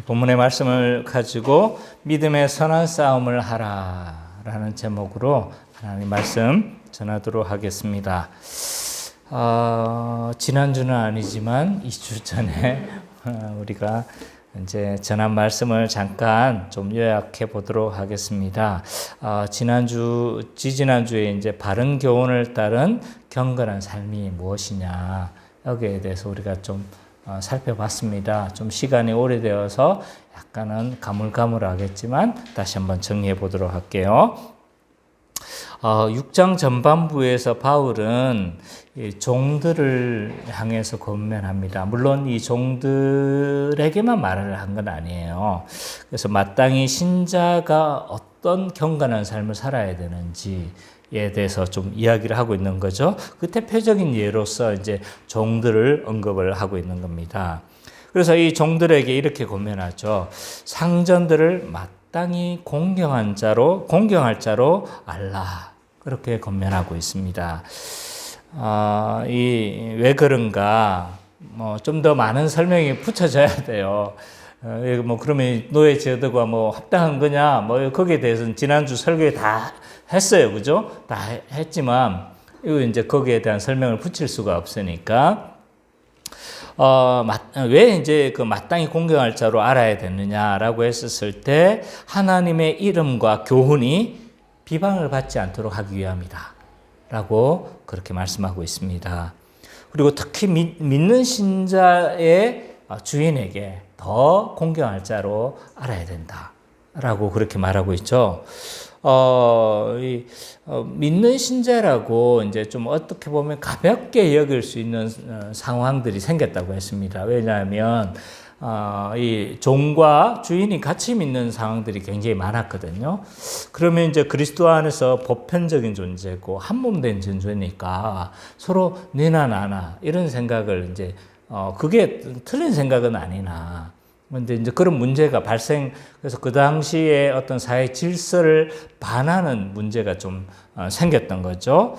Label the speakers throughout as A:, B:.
A: 본문의 말씀을 가지고 믿음의 선한 싸움을 하라라는 제목으로 하나님 말씀 전하도록 하겠습니다. 지난주는 아니지만 2주 전에 우리가 이제 전한 말씀을 잠깐 좀 요약해 보도록 하겠습니다. 지지난주에 이제 바른 교훈을 따른 경건한 삶이 무엇이냐, 여기에 대해서 우리가 좀 살펴봤습니다. 좀 시간이 오래되어서 약간은 가물가물하겠지만 다시 한번 정리해 보도록 할게요. 6장 전반부에서 바울은 종들을 향해서 권면합니다. 물론 이 종들에게만 말을 한 건 아니에요. 그래서 마땅히 신자가 어떤 경건한 삶을 살아야 되는지에 대해서 좀 이야기를 하고 있는 거죠. 그 대표적인 예로서 이제 종들을 언급을 하고 있는 겁니다. 그래서 이 종들에게 이렇게 권면하죠. 상전들을 마땅히 공경할 자로 알라. 그렇게 권면하고 있습니다. 왜 그런가? 좀 더 많은 설명이 붙여져야 돼요. 그러면 노예 제도가 합당한 거냐? 거기에 대해서는 지난주 설교에 다 했어요. 그죠? 다 했지만, 이거 이제 거기에 대한 설명을 붙일 수가 없으니까, 왜 이제 그 마땅히 공경할 자로 알아야 되느냐라고 했었을 때, 하나님의 이름과 교훈이 비방을 받지 않도록 하기 위함이다. 라고 그렇게 말씀하고 있습니다. 그리고 특히 믿는 신자의 주인에게 더 공경할 자로 알아야 된다. 라고 그렇게 말하고 있죠. 믿는 신자라고 이제 좀 어떻게 보면 가볍게 여길 수 있는 상황들이 생겼다고 했습니다. 왜냐하면 이 종과 주인이 같이 믿는 상황들이 굉장히 많았거든요. 그러면 이제 그리스도 안에서 보편적인 존재고 한 몸 된 존재니까 서로 너나 나나 이런 생각을 이제 그게 틀린 생각은 아니나. 그런데 이제 그런 문제가 그래서 그 당시에 어떤 사회 질서를 반하는 문제가 좀 생겼던 거죠.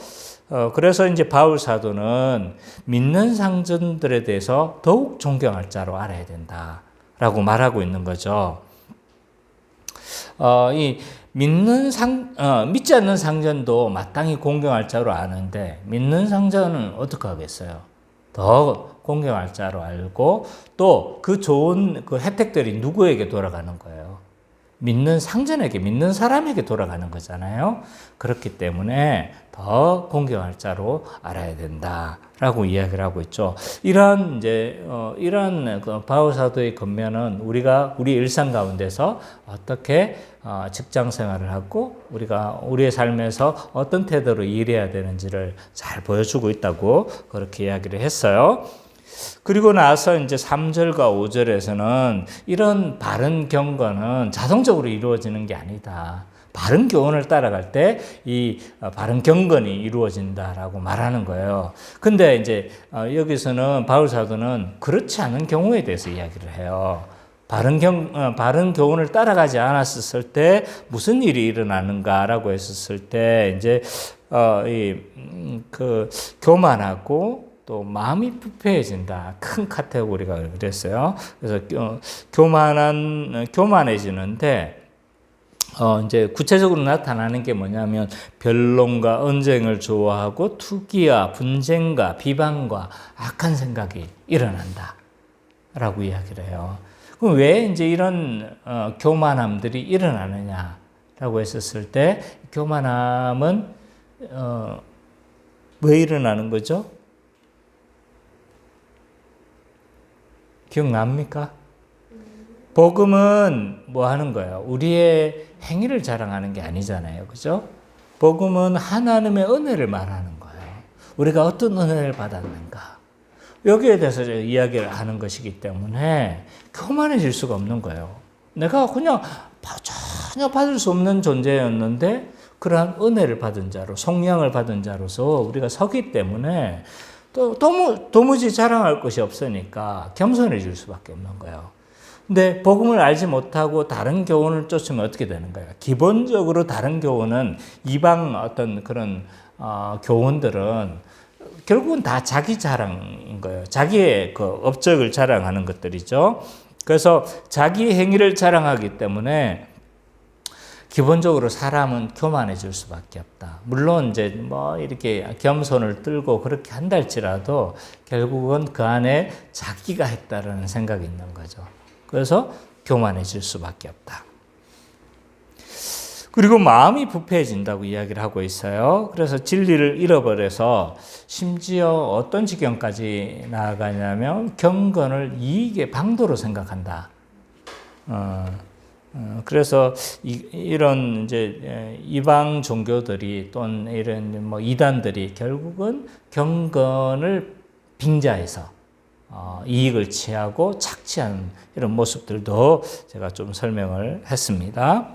A: 그래서 이제 바울 사도는 믿는 상전들에 대해서 더욱 존경할 자로 알아야 된다라고 말하고 있는 거죠. 믿지 않는 상전도 마땅히 공경할 자로 아는데 믿는 상전은 어떻게 하겠어요? 더 공경할 자로 알고 또 그 좋은 그 혜택들이 누구에게 돌아가는 거예요? 믿는 상전에게, 믿는 사람에게 돌아가는 거잖아요. 그렇기 때문에 더 공경할 자로 알아야 된다라고 이야기를 하고 있죠. 이런 그 바울 사도의 권면은 우리 일상 가운데서 어떻게 직장 생활을 하고 우리가 우리의 삶에서 어떤 태도로 일해야 되는지를 잘 보여주고 있다고 그렇게 이야기를 했어요. 그리고 나서 이제 3절과 5절에서는 이런 바른 경건은 자동적으로 이루어지는 게 아니다. 바른 교훈을 따라갈 때 이 바른 경건이 이루어진다라고 말하는 거예요. 근데 이제 여기서는 바울 사도는 그렇지 않은 경우에 대해서 이야기를 해요. 바른 교훈을 따라가지 않았을 때 무슨 일이 일어나는가라고 했었을 때 이제 교만하고 또 마음이 부패해진다. 큰 카테고리가 그랬어요. 그래서 교만해지는데 이제 구체적으로 나타나는 게 뭐냐면 변론과 언쟁을 좋아하고 투기와 분쟁과 비방과 악한 생각이 일어난다라고 이야기를 해요. 그럼 왜 이제 이런 교만함들이 일어나느냐라고 했었을 때 교만함은 왜 일어나는 거죠? 기억납니까? 복음은 뭐 하는 거예요? 우리의 행위를 자랑하는 게 아니잖아요. 그죠? 복음은 하나님의 은혜를 말하는 거예요. 우리가 어떤 은혜를 받았는가. 여기에 대해서 이야기를 하는 것이기 때문에 교만해질 수가 없는 거예요. 내가 그냥 전혀 받을 수 없는 존재였는데 그러한 은혜를 받은 자로, 속량을 받은 자로서 우리가 서기 때문에 또 도무지 자랑할 것이 없으니까 겸손해질 수밖에 없는 거예요. 근데 복음을 알지 못하고 다른 교훈을 쫓으면 어떻게 되는 거예요? 기본적으로 다른 교훈은 이방 어떤 그런 교훈들은 결국은 다 자기 자랑인 거예요. 자기의 그 업적을 자랑하는 것들이죠. 그래서 자기 행위를 자랑하기 때문에 기본적으로 사람은 교만해질 수밖에 없다. 물론 이제 뭐 이렇게 겸손을 들고 그렇게 한달지라도 결국은 그 안에 자기가 했다라는 생각이 있는 거죠. 그래서 교만해질 수밖에 없다. 그리고 마음이 부패해진다고 이야기를 하고 있어요. 그래서 진리를 잃어버려서 심지어 어떤 지경까지 나아가냐면 경건을 이익의 방도로 생각한다. 그래서 이런 이제 이방 종교들이 또는 이런 뭐 이단들이 결국은 경건을 빙자해서 이익을 취하고 착취하는 이런 모습들도 제가 좀 설명을 했습니다.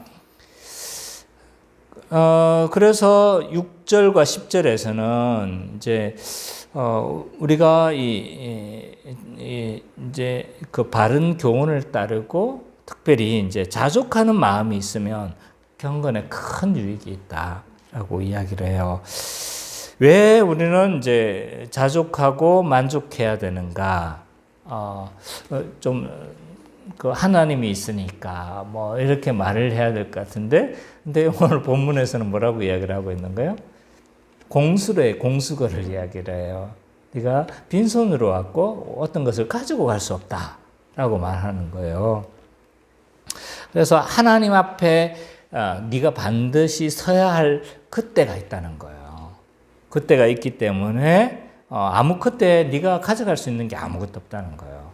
A: 그래서 6절과 10절에서는 이제 우리가 이제 그 바른 교훈을 따르고 특별히 이제 자족하는 마음이 있으면 경건에 큰 유익이 있다라고 이야기를 해요. 왜 우리는 이제 자족하고 만족해야 되는가? 좀 그 하나님이 있으니까 뭐 이렇게 말을 해야 될 것 같은데, 근데 오늘 본문에서는 뭐라고 이야기를 하고 있는 거예요? 공수거를 이야기를 해요. 네가 빈손으로 왔고 어떤 것을 가지고 갈 수 없다라고 말하는 거예요. 그래서 하나님 앞에 네가 반드시 서야 할 그때가 있다는 거예요. 그때가 있기 때문에 그때 네가 가져갈 수 있는 게 아무것도 없다는 거예요.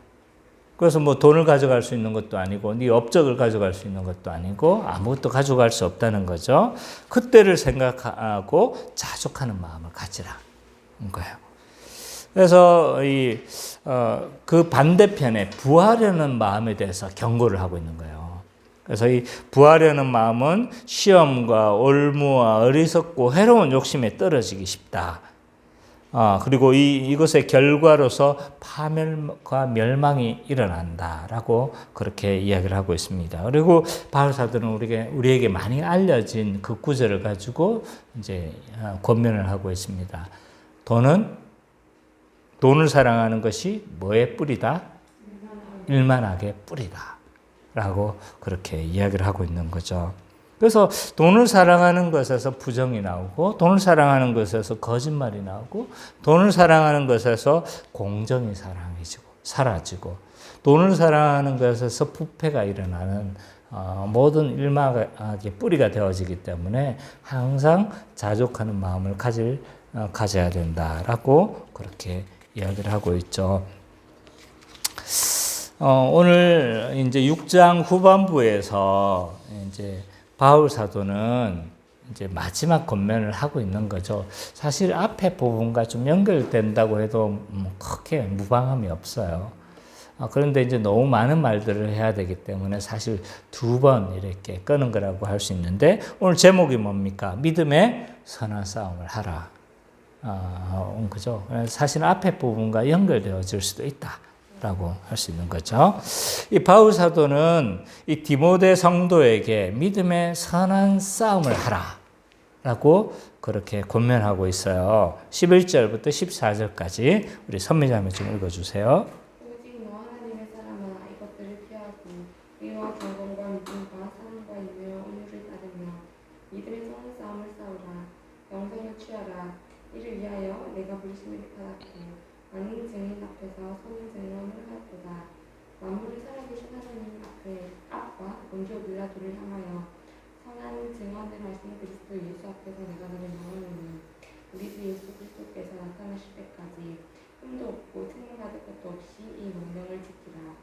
A: 그래서 뭐 돈을 가져갈 수 있는 것도 아니고 네 업적을 가져갈 수 있는 것도 아니고 아무것도 가져갈 수 없다는 거죠. 그때를 생각하고 자족하는 마음을 가지라는 거예요. 그래서 그 반대편에 부하려는 마음에 대해서 경고를 하고 있는 거예요. 그래서 이 부하려는 마음은 시험과 올무와 어리석고 해로운 욕심에 떨어지기 쉽다. 그리고 이것의 결과로서 파멸과 멸망이 일어난다라고 그렇게 이야기를 하고 있습니다. 그리고 바울 사도는 우리에게 많이 알려진 그 구절을 가지고 이제 권면을 하고 있습니다. 돈을 사랑하는 것이 뭐의 뿌리다? 일만하게 뿌리다. 라고 그렇게 이야기를 하고 있는 거죠. 그래서 돈을 사랑하는 것에서 부정이 나오고, 돈을 사랑하는 것에서 거짓말이 나오고, 돈을 사랑하는 것에서 공정이 사라지고, 돈을 사랑하는 것에서 부패가 일어나는 모든 일막의 뿌리가 되어지기 때문에 항상 자족하는 마음을 가져야 된다라고 그렇게 이야기를 하고 있죠. 오늘 이제 6장 후반부에서 이제 바울 사도는 이제 마지막 권면을 하고 있는 거죠. 사실 앞에 부분과 좀 연결된다고 해도 크게 무방함이 없어요. 그런데 이제 너무 많은 말들을 해야 되기 때문에 사실 2번 이렇게 끄는 거라고 할 수 있는데, 오늘 제목이 뭡니까? 믿음의 선한 싸움을 하라. 그죠? 사실 앞에 부분과 연결되어질 수도 있다. 라고 할 수 있는 거죠. 이 바울 사도는 이 디모데 성도에게 믿음의 선한 싸움을 하라 라고 그렇게 권면하고 있어요. 11절부터 14절까지 우리 선미자매 좀 읽어주세요.
B: 오직 너 하나님의 사람아, 이것들을 피하고 의와 경건과 믿음과 사랑과 인내와 온유를 따르며 믿음의 선한 싸움을 싸우라. 영생을 취하라. 이를 위하여 내가 불신을 받았고 많은 증인 앞에서 선한 증언을 하였도다. 만물을 살아계신 하나님 앞과 먼저 빌라도를 향하여 선한 증언을 하신 그리스도 예수 앞에서 내가 너를 명하노니 우리 주 예수 그리스도께서 나타나실 때까지 흠도 없고 책망받을 것도 없이 이 명령을 지키라.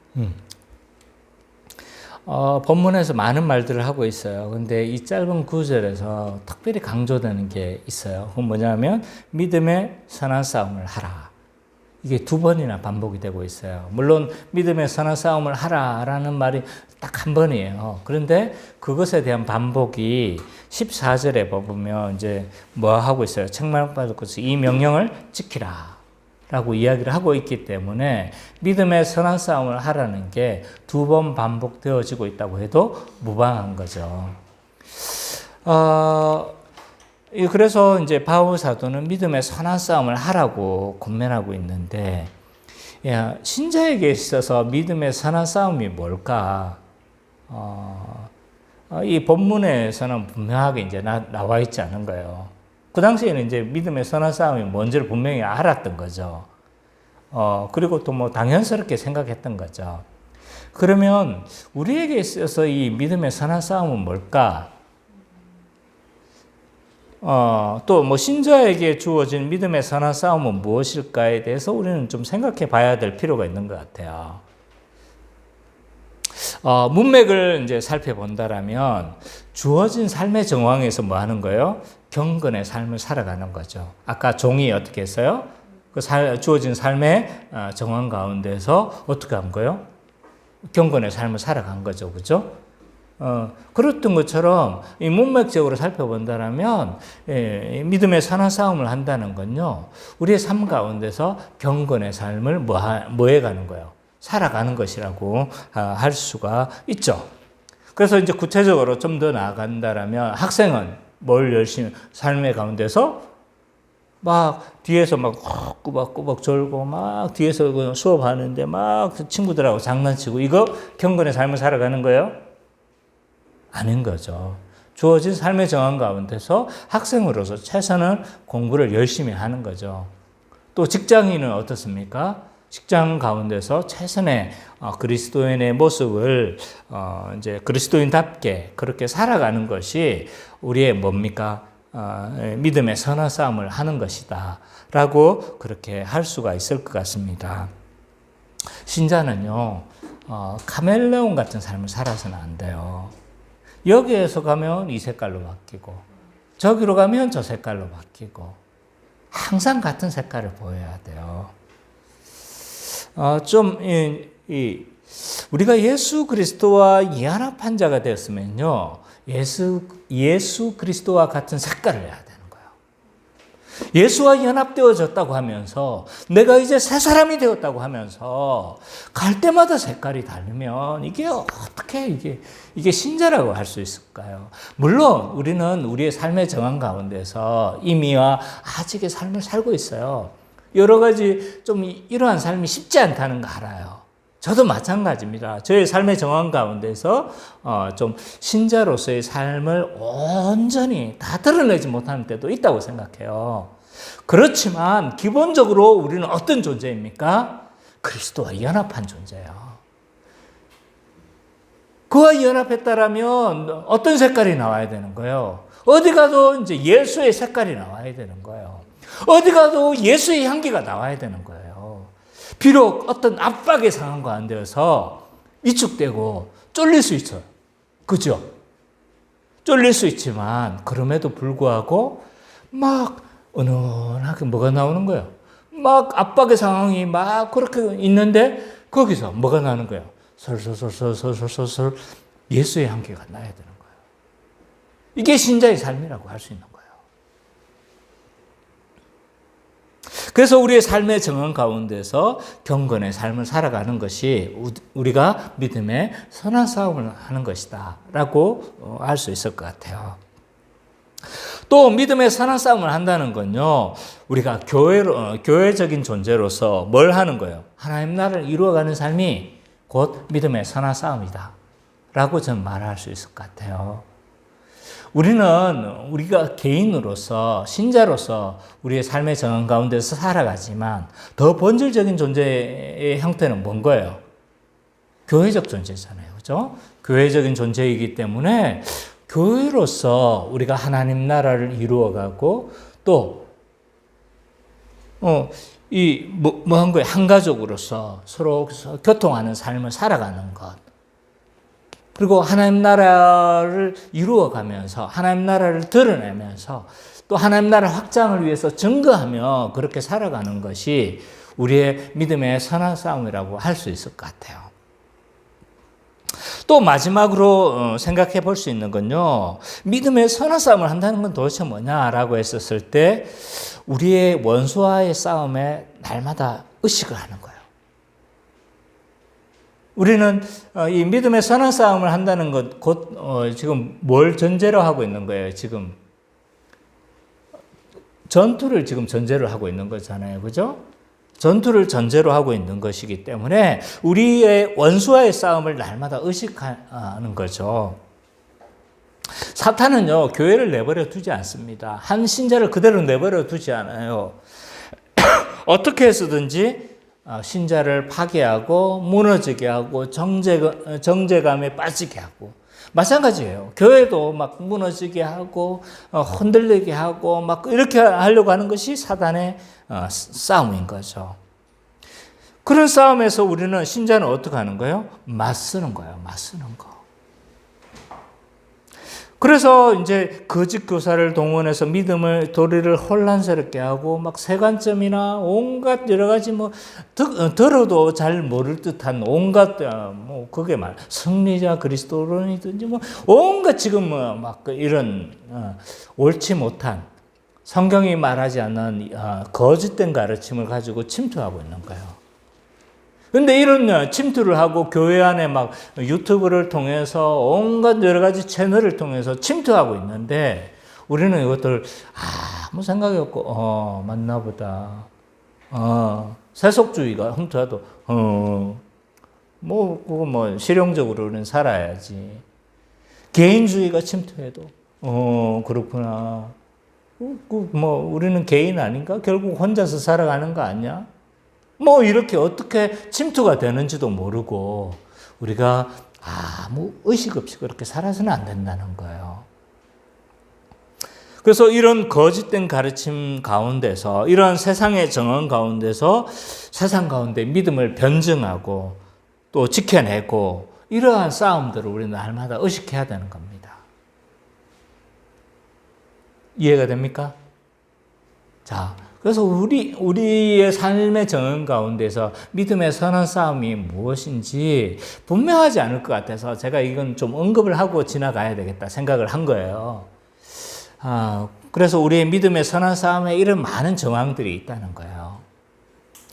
A: 본문에서 많은 말들을 하고 있어요. 근데 이 짧은 구절에서 특별히 강조되는 게 있어요. 그건 뭐냐면 믿음의 선한 싸움을 하라. 이게 2번이나 반복이 되고 있어요. 물론 믿음의 선한 싸움을 하라라는 말이 딱 한 번이에요. 그런데 그것에 대한 반복이 14절에 보면 이제 뭐 하고 있어요? 책망받을 것이 이 명령을 지키라 라고 이야기를 하고 있기 때문에 믿음의 선한 싸움을 하라는 게 2번 반복되어지고 있다고 해도 무방한 거죠. 그래서 이제 바울 사도는 믿음의 선한 싸움을 하라고 권면하고 있는데, 야, 신자에게 있어서 믿음의 선한 싸움이 뭘까? 이 본문에서는 분명하게 이제 나와 있지 않은 거예요. 그 당시에는 이제 믿음의 선한 싸움이 뭔지를 분명히 알았던 거죠. 그리고 또 뭐 당연스럽게 생각했던 거죠. 그러면 우리에게 있어서 이 믿음의 선한 싸움은 뭘까? 또 뭐 신자에게 주어진 믿음의 선한 싸움은 무엇일까에 대해서 우리는 좀 생각해 봐야 될 필요가 있는 것 같아요. 문맥을 이제 살펴본다라면 주어진 삶의 정황에서 뭐 하는 거예요? 경건의 삶을 살아가는 거죠. 아까 종이 어떻게 했어요? 그 주어진 삶의 정황 가운데서 어떻게 한 거예요? 경건의 삶을 살아간 거죠. 그죠? 그랬던 것처럼 이 문맥적으로 살펴본다면 믿음의 선한 싸움을 한다는 건요. 우리의 삶 가운데서 경건의 삶을 뭐 해가는 거예요? 살아가는 것이라고 할 수가 있죠. 그래서 이제 구체적으로 좀 더 나아간다면 학생은 뭘 열심히 삶의 가운데서 막 뒤에서 막 꾸벅꾸벅 졸고 막 뒤에서 수업하는데 막 친구들하고 장난치고 이거 경건의 삶을 살아가는 거예요? 아닌 거죠. 주어진 삶의 정황 가운데서 학생으로서 최선은 공부를 열심히 하는 거죠. 또 직장인은 어떻습니까? 직장 가운데서 최선의 그리스도인의 모습을 이제 그리스도인답게 그렇게 살아가는 것이 우리의 뭡니까? 믿음의 선한 싸움을 하는 것이다 라고 그렇게 할 수가 있을 것 같습니다. 신자는요, 카멜레온 같은 삶을 살아서는 안 돼요. 여기에서 가면 이 색깔로 바뀌고 저기로 가면 저 색깔로 바뀌고 항상 같은 색깔을 보여야 돼요. 우리가 예수 그리스도와 연합한 자가 되었으면요, 예수 그리스도와 같은 색깔을 해야 되는 거예요. 예수와 연합되어졌다고 하면서 내가 이제 새 사람이 되었다고 하면서 갈 때마다 색깔이 다르면 이게 어떻게 이게 신자라고 할 수 있을까요? 물론 우리는 우리의 삶의 정황 가운데서 이미와 아직의 삶을 살고 있어요. 여러 가지 좀 이러한 삶이 쉽지 않다는 거 알아요. 저도 마찬가지입니다. 저의 삶의 정황 가운데서 좀 신자로서의 삶을 온전히 다 드러내지 못하는 때도 있다고 생각해요. 그렇지만 기본적으로 우리는 어떤 존재입니까? 그리스도와 연합한 존재예요. 그와 연합했다라면 어떤 색깔이 나와야 되는 거예요? 어디 가도 이제 예수의 색깔이 나와야 되는 거예요. 어디 가도 예수의 향기가 나와야 되는 거예요. 비록 어떤 압박의 상황 가운데서 위축되고 쫄릴 수 있어요. 그죠? 쫄릴 수 있지만 그럼에도 불구하고 막 은은하게 뭐가 나오는 거예요. 막 압박의 상황이 막 그렇게 있는데 거기서 뭐가 나는 거예요. 솔솔솔솔솔솔솔 예수의 향기가 나야 되는 거예요. 이게 신자의 삶이라고 할 수 있는 거예요. 그래서 우리의 삶의 정황 가운데서 경건의 삶을 살아가는 것이 우리가 믿음의 선한 싸움을 하는 것이다 라고 할 수 있을 것 같아요. 또 믿음의 선한 싸움을 한다는 건요, 우리가 교회적인 존재로서 뭘 하는 거예요? 하나님 나라를 이루어가는 삶이 곧 믿음의 선한 싸움이다 라고 저는 말할 수 있을 것 같아요. 우리가 개인으로서 신자로서 우리의 삶의 정황 가운데서 살아가지만 더 본질적인 존재의 형태는 뭔 거예요? 교회적 존재잖아요. 그죠? 교회적인 존재이기 때문에 교회로서 우리가 하나님 나라를 이루어가고 또 한 거예요? 한 가족으로서 서로 교통하는 삶을 살아가는 것. 그리고 하나님 나라를 이루어가면서 하나님 나라를 드러내면서 또 하나님 나라 확장을 위해서 증거하며 그렇게 살아가는 것이 우리의 믿음의 선한 싸움이라고 할 수 있을 것 같아요. 또 마지막으로 생각해 볼 수 있는 건요, 믿음의 선한 싸움을 한다는 건 도대체 뭐냐라고 했었을 때 우리의 원수와의 싸움에 날마다 의식을 하는 거예요. 우리는 이 믿음의 선한 싸움을 한다는 것, 곧 지금 뭘 전제로 하고 있는 거예요? 지금 전투를 지금 전제로 하고 있는 거잖아요. 그죠? 전투를 전제로 하고 있는 것이기 때문에 우리의 원수와의 싸움을 날마다 의식하는 거죠. 사탄은요, 교회를 내버려 두지 않습니다. 한 신자를 그대로 내버려 두지 않아요. 어떻게 해서든지 신자를 파괴하고 무너지게 하고 정죄감에 빠지게 하고, 마찬가지예요. 교회도 막 무너지게 하고 흔들리게 하고 막 이렇게 하려고 하는 것이 사단의 싸움인 거죠. 그런 싸움에서 우리는, 신자는 어떻게 하는 거예요? 맞서는 거예요. 맞서는 거. 그래서 이제 거짓 교사를 동원해서 믿음을, 도리를 혼란스럽게 하고 막 세관점이나 온갖 여러 가지 뭐 들어도 잘 모를 듯한 온갖 뭐 그게 승리자 그리스도론이든지 뭐 온갖 지금 막 이런 옳지 못한, 성경이 말하지 않는 거짓된 가르침을 가지고 침투하고 있는 거예요. 근데 이런 침투를 하고 교회 안에 막 유튜브를 통해서 온갖 여러 가지 채널을 통해서 침투하고 있는데, 우리는 이것들 아무 생각이 없고 맞나 보다. 세속주의가 흠투해도 뭐 그거 뭐 실용적으로는 살아야지. 개인주의가 침투해도 그렇구나. 뭐 우리는 개인 아닌가? 결국 혼자서 살아가는 거 아니야? 뭐 이렇게 어떻게 침투가 되는지도 모르고 우리가 아무 의식 없이 그렇게 살아서는 안 된다는 거예요. 그래서 이런 거짓된 가르침 가운데서, 이런 세상의 정언 가운데서 세상 가운데 믿음을 변증하고 또 지켜내고, 이러한 싸움들을 우리는 날마다 의식해야 되는 겁니다. 이해가 됩니까? 자, 그래서 우리의 삶의 정언 가운데서 믿음의 선한 싸움이 무엇인지 분명하지 않을 것 같아서 제가 이건 좀 언급을 하고 지나가야 되겠다 생각을 한 거예요. 그래서 우리의 믿음의 선한 싸움에 이런 많은 정황들이 있다는 거예요.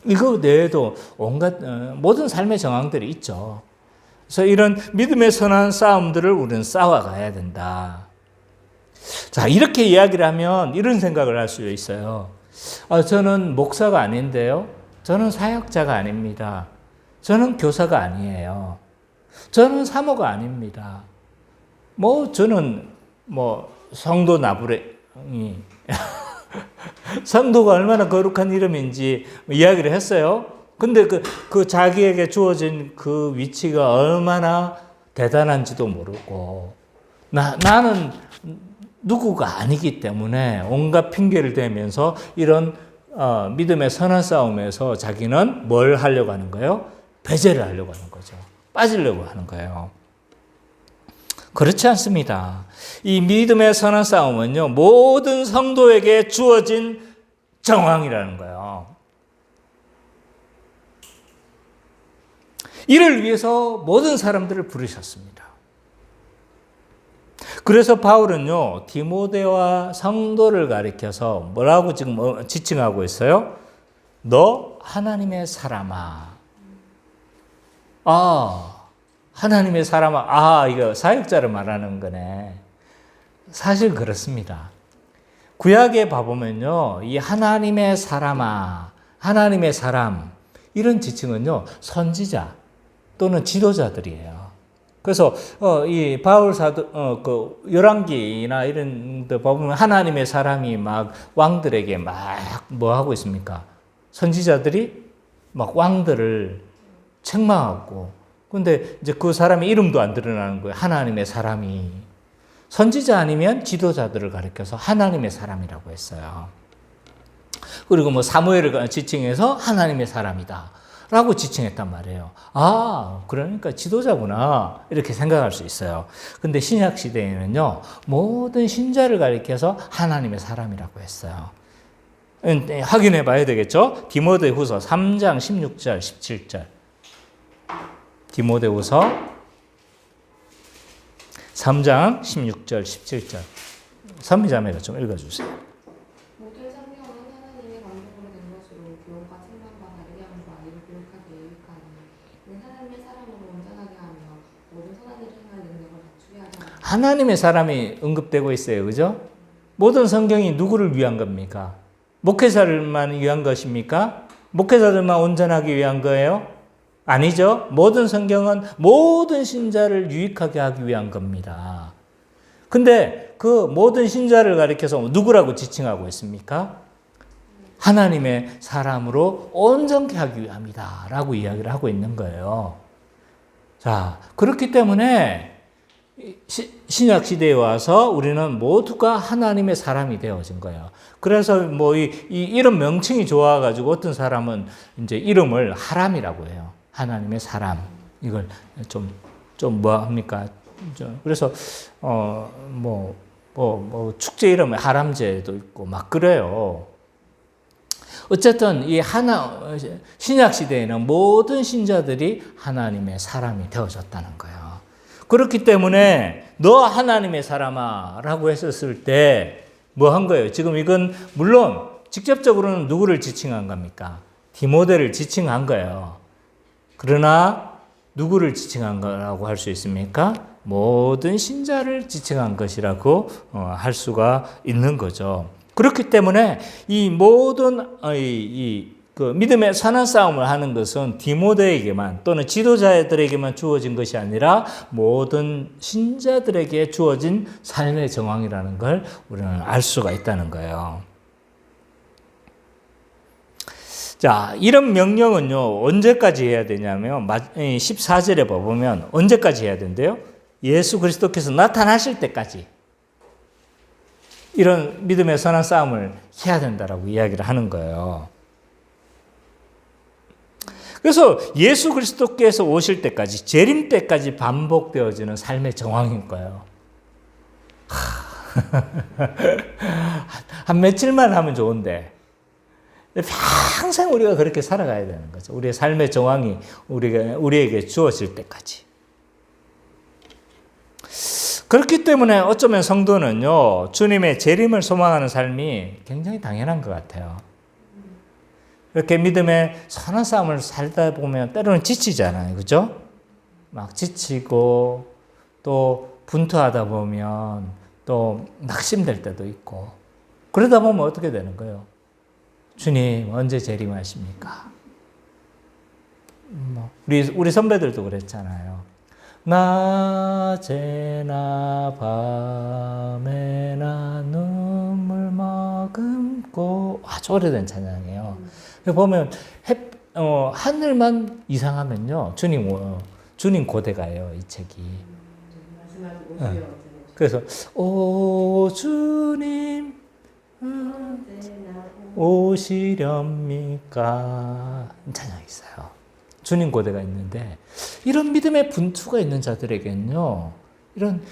A: 이거 외에도 온갖 모든 삶의 정황들이 있죠. 그래서 이런 믿음의 선한 싸움들을 우리는 싸워가야 된다. 자, 이렇게 이야기를 하면 이런 생각을 할 수 있어요. 저는 목사가 아닌데요. 저는 사역자가 아닙니다. 저는 교사가 아니에요. 저는 사모가 아닙니다. 저는 성도 나부랭이. 성도가 얼마나 거룩한 이름인지 이야기를 했어요. 근데 그 자기에게 주어진 그 위치가 얼마나 대단한지도 모르고, 나는 누구가 아니기 때문에 온갖 핑계를 대면서 이런 믿음의 선한 싸움에서 자기는 뭘 하려고 하는 거예요? 배제를 하려고 하는 거죠. 빠지려고 하는 거예요. 그렇지 않습니다. 이 믿음의 선한 싸움은요, 모든 성도에게 주어진 정황이라는 거예요. 이를 위해서 모든 사람들을 부르셨습니다. 그래서 바울은요, 디모데와 성도를 가리켜서 뭐라고 지금 지칭하고 있어요? 너 하나님의 사람아. 하나님의 사람아. 이거 사역자를 말하는 거네. 사실 그렇습니다. 구약에 봐보면요, 이 하나님의 사람아, 하나님의 사람, 이런 지칭은요, 선지자 또는 지도자들이에요. 그래서 이 바울 사도 그 열왕기나 이런 데 보면 하나님의 사람이 막 왕들에게 막 뭐 하고 있습니까? 선지자들이 막 왕들을 책망하고, 근데 이제 그 사람의 이름도 안 드러나는 거예요. 하나님의 사람이. 선지자 아니면 지도자들을 가리켜서 하나님의 사람이라고 했어요. 그리고 사무엘을 지칭해서 하나님의 사람이다 라고 지칭했단 말이에요. 그러니까 지도자구나, 이렇게 생각할 수 있어요. 근데 신약 시대에는요, 모든 신자를 가리켜서 하나님의 사람이라고 했어요. 확인해 봐야 되겠죠? 디모데후서 3장 16절 17절. 디모데후서 3장 16절 17절. 선미자매가 좀 읽어주세요.
B: 모든 성경은 하나님의 감동으로 된 것으로 교훈과 책망과 바르게 함과 이를 교육하기에 유익하니 이는 하나님의 사람으로 온전하게 하며 모든 선한 일을 행할 능력을 갖추게 하려 함이라.
A: 하나님의 사람이 언급되고 있어요. 그죠? 모든 성경이 누구를 위한 겁니까? 목회자를만 위한 것입니까? 목회자들만 온전하기 위한 거예요? 아니죠. 모든 성경은 모든 신자를 유익하게 하기 위한 겁니다. 근데 그 모든 신자를 가리켜서 누구라고 지칭하고 있습니까? 하나님의 사람으로 온전케 하기 위함이다 라고 이야기를 하고 있는 거예요. 자, 그렇기 때문에 신약 시대에 와서 우리는 모두가 하나님의 사람이 되어진 거예요. 그래서 뭐 이런 명칭이 좋아가지고 어떤 사람은 이제 이름을 하람이라고 해요. 하나님의 사람. 이걸 좀 뭐 합니까? 그래서 축제 이름에 하람제도 있고 막 그래요. 어쨌든 이 신약 시대에는 모든 신자들이 하나님의 사람이 되어졌다는 거예요. 그렇기 때문에 너 하나님의 사람아 라고 했었을 때 뭐 한 거예요? 지금 이건 물론 직접적으로는 누구를 지칭한 겁니까? 디모데를 지칭한 거예요. 그러나 누구를 지칭한 거라고 할 수 있습니까? 모든 신자를 지칭한 것이라고 할 수가 있는 거죠. 그렇기 때문에 이 모든 그 믿음의 선한 싸움을 하는 것은 디모데에게만 또는 지도자들에게만 주어진 것이 아니라 모든 신자들에게 주어진 삶의 정황이라는 걸 우리는 알 수가 있다는 거예요. 자, 이런 명령은요, 언제까지 해야 되냐면 14절에 보면 언제까지 해야 된대요? 예수 그리스도께서 나타나실 때까지 이런 믿음의 선한 싸움을 해야 된다라고 이야기를 하는 거예요. 그래서 예수 그리스도께서 오실 때까지, 재림 때까지 반복되어지는 삶의 정황인 거예요. 한 며칠만 하면 좋은데 평생 우리가 그렇게 살아가야 되는 거죠. 우리의 삶의 정황이 우리에게 주어질 때까지. 그렇기 때문에 어쩌면 성도는요, 주님의 재림을 소망하는 삶이 굉장히 당연한 것 같아요. 이렇게 믿음의 선한 싸움을 살다 보면 때로는 지치잖아요. 그죠? 막 지치고 또 분투하다 보면 또 낙심될 때도 있고 그러다 보면 어떻게 되는 거예요? 주님 언제 재림하십니까? 우리 선배들도 그랬잖아요. 낮에나 밤에나 눈물 머금고 아주 오래된 찬양이에요. 보면 하늘만 이상하면요 주님 고대가요 이 책이. 그래서 오 주님 오시렵니까 찬양이 있어요. 주님 고대가 있는데 이런 믿음의 분투가 있는 자들에게는요 이런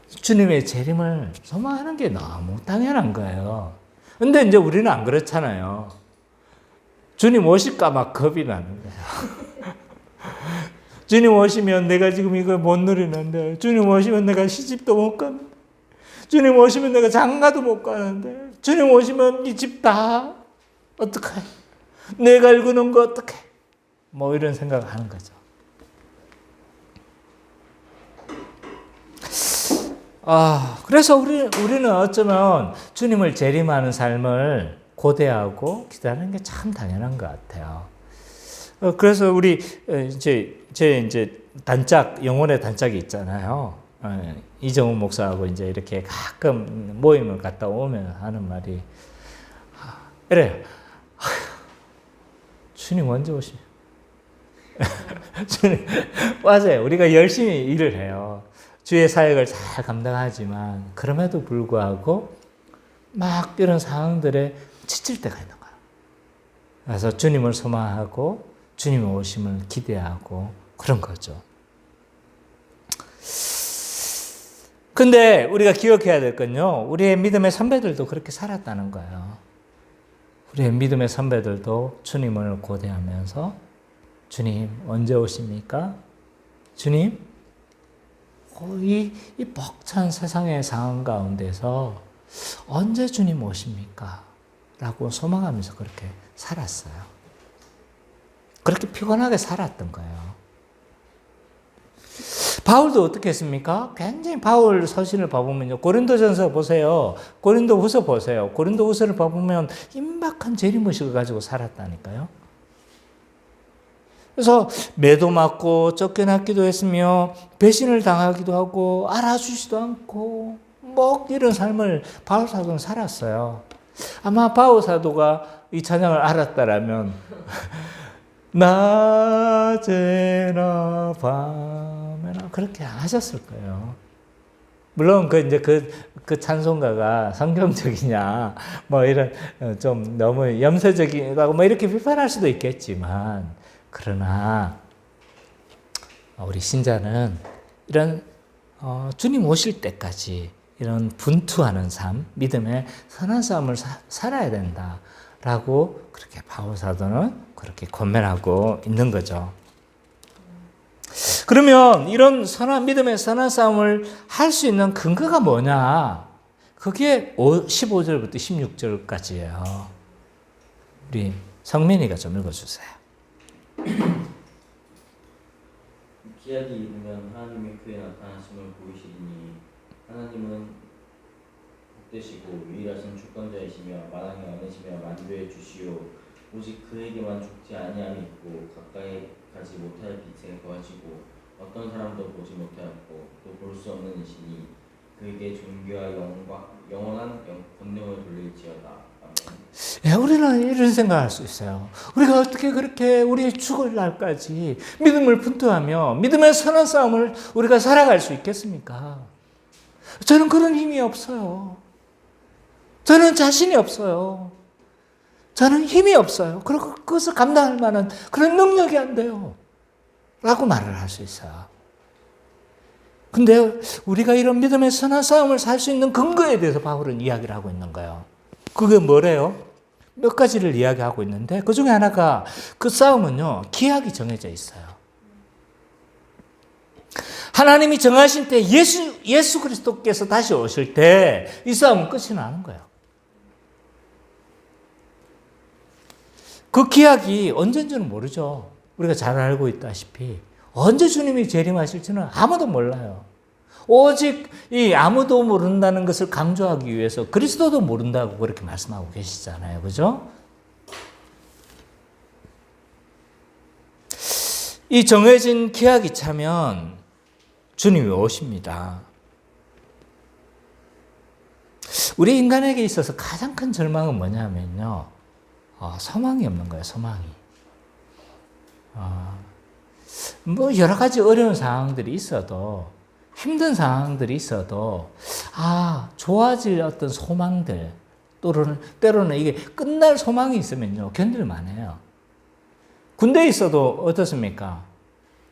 A: 주님의 재림을 소망하는 게 너무 당연한 거예요. 근데 이제 우리는 안 그렇잖아요. 주님 오실까 막 겁이 나는 거예요. 주님 오시면 내가 지금 이걸 못 누리는데, 주님 오시면 내가 시집도 못 가는데, 주님 오시면 내가 장가도 못 가는데, 주님 오시면 이 집 다 어떡해? 내가 읽는 거 어떡해? 뭐 이런 생각을 하는 거죠. 그래서 우리는 어쩌면 주님을 재림하는 삶을 고대하고 기다리는 게 참 당연한 것 같아요. 그래서 우리 제 단짝, 영혼의 단짝이 있잖아요. 이정훈 목사하고 이제 이렇게 가끔 모임을 갔다 오면 하는 말이 이래요. 주님 언제 오시? 주님 맞아요. 우리가 열심히 일을 해요. 주의 사역을 잘 감당하지만 그럼에도 불구하고 막 이런 상황들에 지칠 때가 있는 거예요. 그래서 주님을 소망하고 주님의 오심을 기대하고 그런 거죠. 근데 우리가 기억해야 될 건요, 우리의 믿음의 선배들도 그렇게 살았다는 거예요. 우리의 믿음의 선배들도 주님을 고대하면서 주님 언제 오십니까? 주님 이 벅찬 세상의 상황 가운데서 언제 주님 오십니까? 라고 소망하면서 그렇게 살았어요. 그렇게 피곤하게 살았던 거예요. 바울도 어떻게 했습니까? 굉장히 바울 서신을 봐보면요. 고린도전서 보세요. 고린도후서 보세요. 고린도후서를 봐보면 임박한 재림의식을 가지고 살았다니까요. 그래서 매도 맞고 쫓겨났기도 했으며 배신을 당하기도 하고 알아주지도 않고 뭐 이런 삶을 바울 사도는 살았어요. 아마 바울 사도가 이 찬양을 알았다라면 낮에나 밤에나 그렇게 안 하셨을 거예요. 물론 그 찬송가가 성경적이냐 뭐 이런 좀 너무 염세적이고 뭐 이렇게 비판할 수도 있겠지만, 그러나 우리 신자는 이런 주님 오실 때까지 이런 분투하는 삶, 믿음의 선한 삶을 살아야 된다라고 그렇게 바울 사도는 그렇게 권면하고 있는 거죠. 그러면 이런 믿음의 선한 싸움을 할 수 있는 근거가 뭐냐? 그게 15절부터 16절까지예요. 우리 성민이가 좀 읽어주세요.
C: 기약이 이르면 하나님의 그에 나타나심을 보이시리니 하나님은 복되시고 유일하신 주권자이시며 마땅히 얻으시며 만교해 주시오. 오직 그에게만 죽지 아니함이 있고 가까이 가지 못할 빛에 거하시고 어떤 사람도 보지 못하였고 또 볼 수 없는 이시니 그에게 존귀와 영원한 권능을 돌릴지어다. 아멘.
A: 우리는 이런 생각할 수 있어요. 우리가 어떻게 그렇게 우리의 죽을 날까지 믿음을 분투하며 믿음의 선한 싸움을 우리가 살아갈 수 있겠습니까? 저는 그런 힘이 없어요. 저는 자신이 없어요. 저는 힘이 없어요. 그리고 그것을 감당할 만한 그런 능력이 안 돼요. 라고 말을 할 수 있어요. 근데 우리가 이런 믿음의 선한 싸움을 살 수 있는 근거에 대해서 바울은 이야기를 하고 있는 거예요. 그게 뭐래요? 몇 가지를 이야기하고 있는데 그 중에 하나가 그 싸움은요, 기약이 정해져 있어요. 하나님이 정하신 때 예수 그리스도께서 다시 오실 때 이 싸움은 끝이 나는 거예요. 그 기약이 언제인지는 모르죠. 우리가 잘 알고 있다시피 언제 주님이 재림하실지는 아무도 몰라요. 오직 이 아무도 모른다는 것을 강조하기 위해서 그리스도도 모른다고 그렇게 말씀하고 계시잖아요. 그죠? 이 정해진 기약이 차면 주님이 오십니다. 우리 인간에게 있어서 가장 큰 절망은 뭐냐면요, 소망이 없는 거예요. 소망이. 뭐 여러 가지 어려운 상황들이 있어도, 힘든 상황들이 있어도 좋아질 어떤 소망들, 때로는 이게 끝날 소망이 있으면요 견딜만 해요. 군대에 있어도 어떻습니까?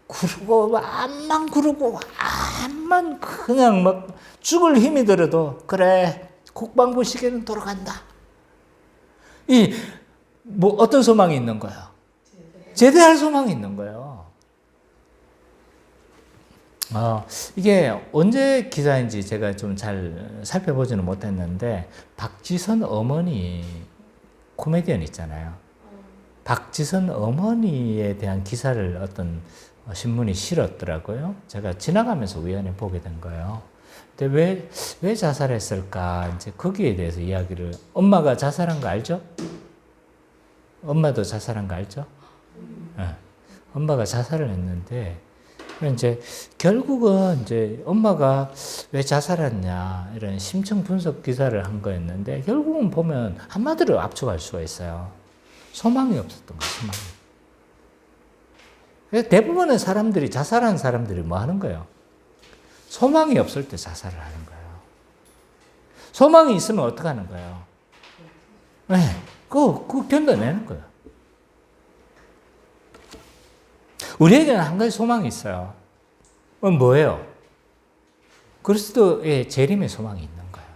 A: 구르고 암만 구르고 암만 그냥 막 죽을 힘이 들어도 그래 국방부 시계는 돌아간다. 뭐 어떤 소망이 있는 거예요? 제대할 소망이 있는 거예요. 이게 언제 기사인지 제가 좀 잘 살펴보지는 못했는데, 박지선 어머니 코미디언 있잖아요. 박지선 어머니에 대한 기사를 어떤 신문이 실었더라고요. 제가 지나가면서 우연히 보게 된 거예요. 근데 왜 자살했을까? 이제 거기에 대해서 이야기를, 엄마가 자살한 거 알죠? 엄마도 자살한 거 알죠? 네. 엄마가 자살을 했는데, 이제 결국은 이제 엄마가 왜 자살했냐 이런 심층 분석 기사를 한 거였는데, 결국은 보면 한마디로 압축할 수가 있어요. 소망이 없었던 거예요. 소망이. 그래서 대부분의 사람들이, 자살한 사람들이 뭐 하는 거예요? 소망이 없을 때 자살을 하는 거예요. 소망이 있으면 어떻게 하는 거예요? 네, 그거 견뎌내는 거예요. 우리에게는 한 가지 소망이 있어요. 뭐예요? 그리스도의 재림의 소망이 있는 거예요.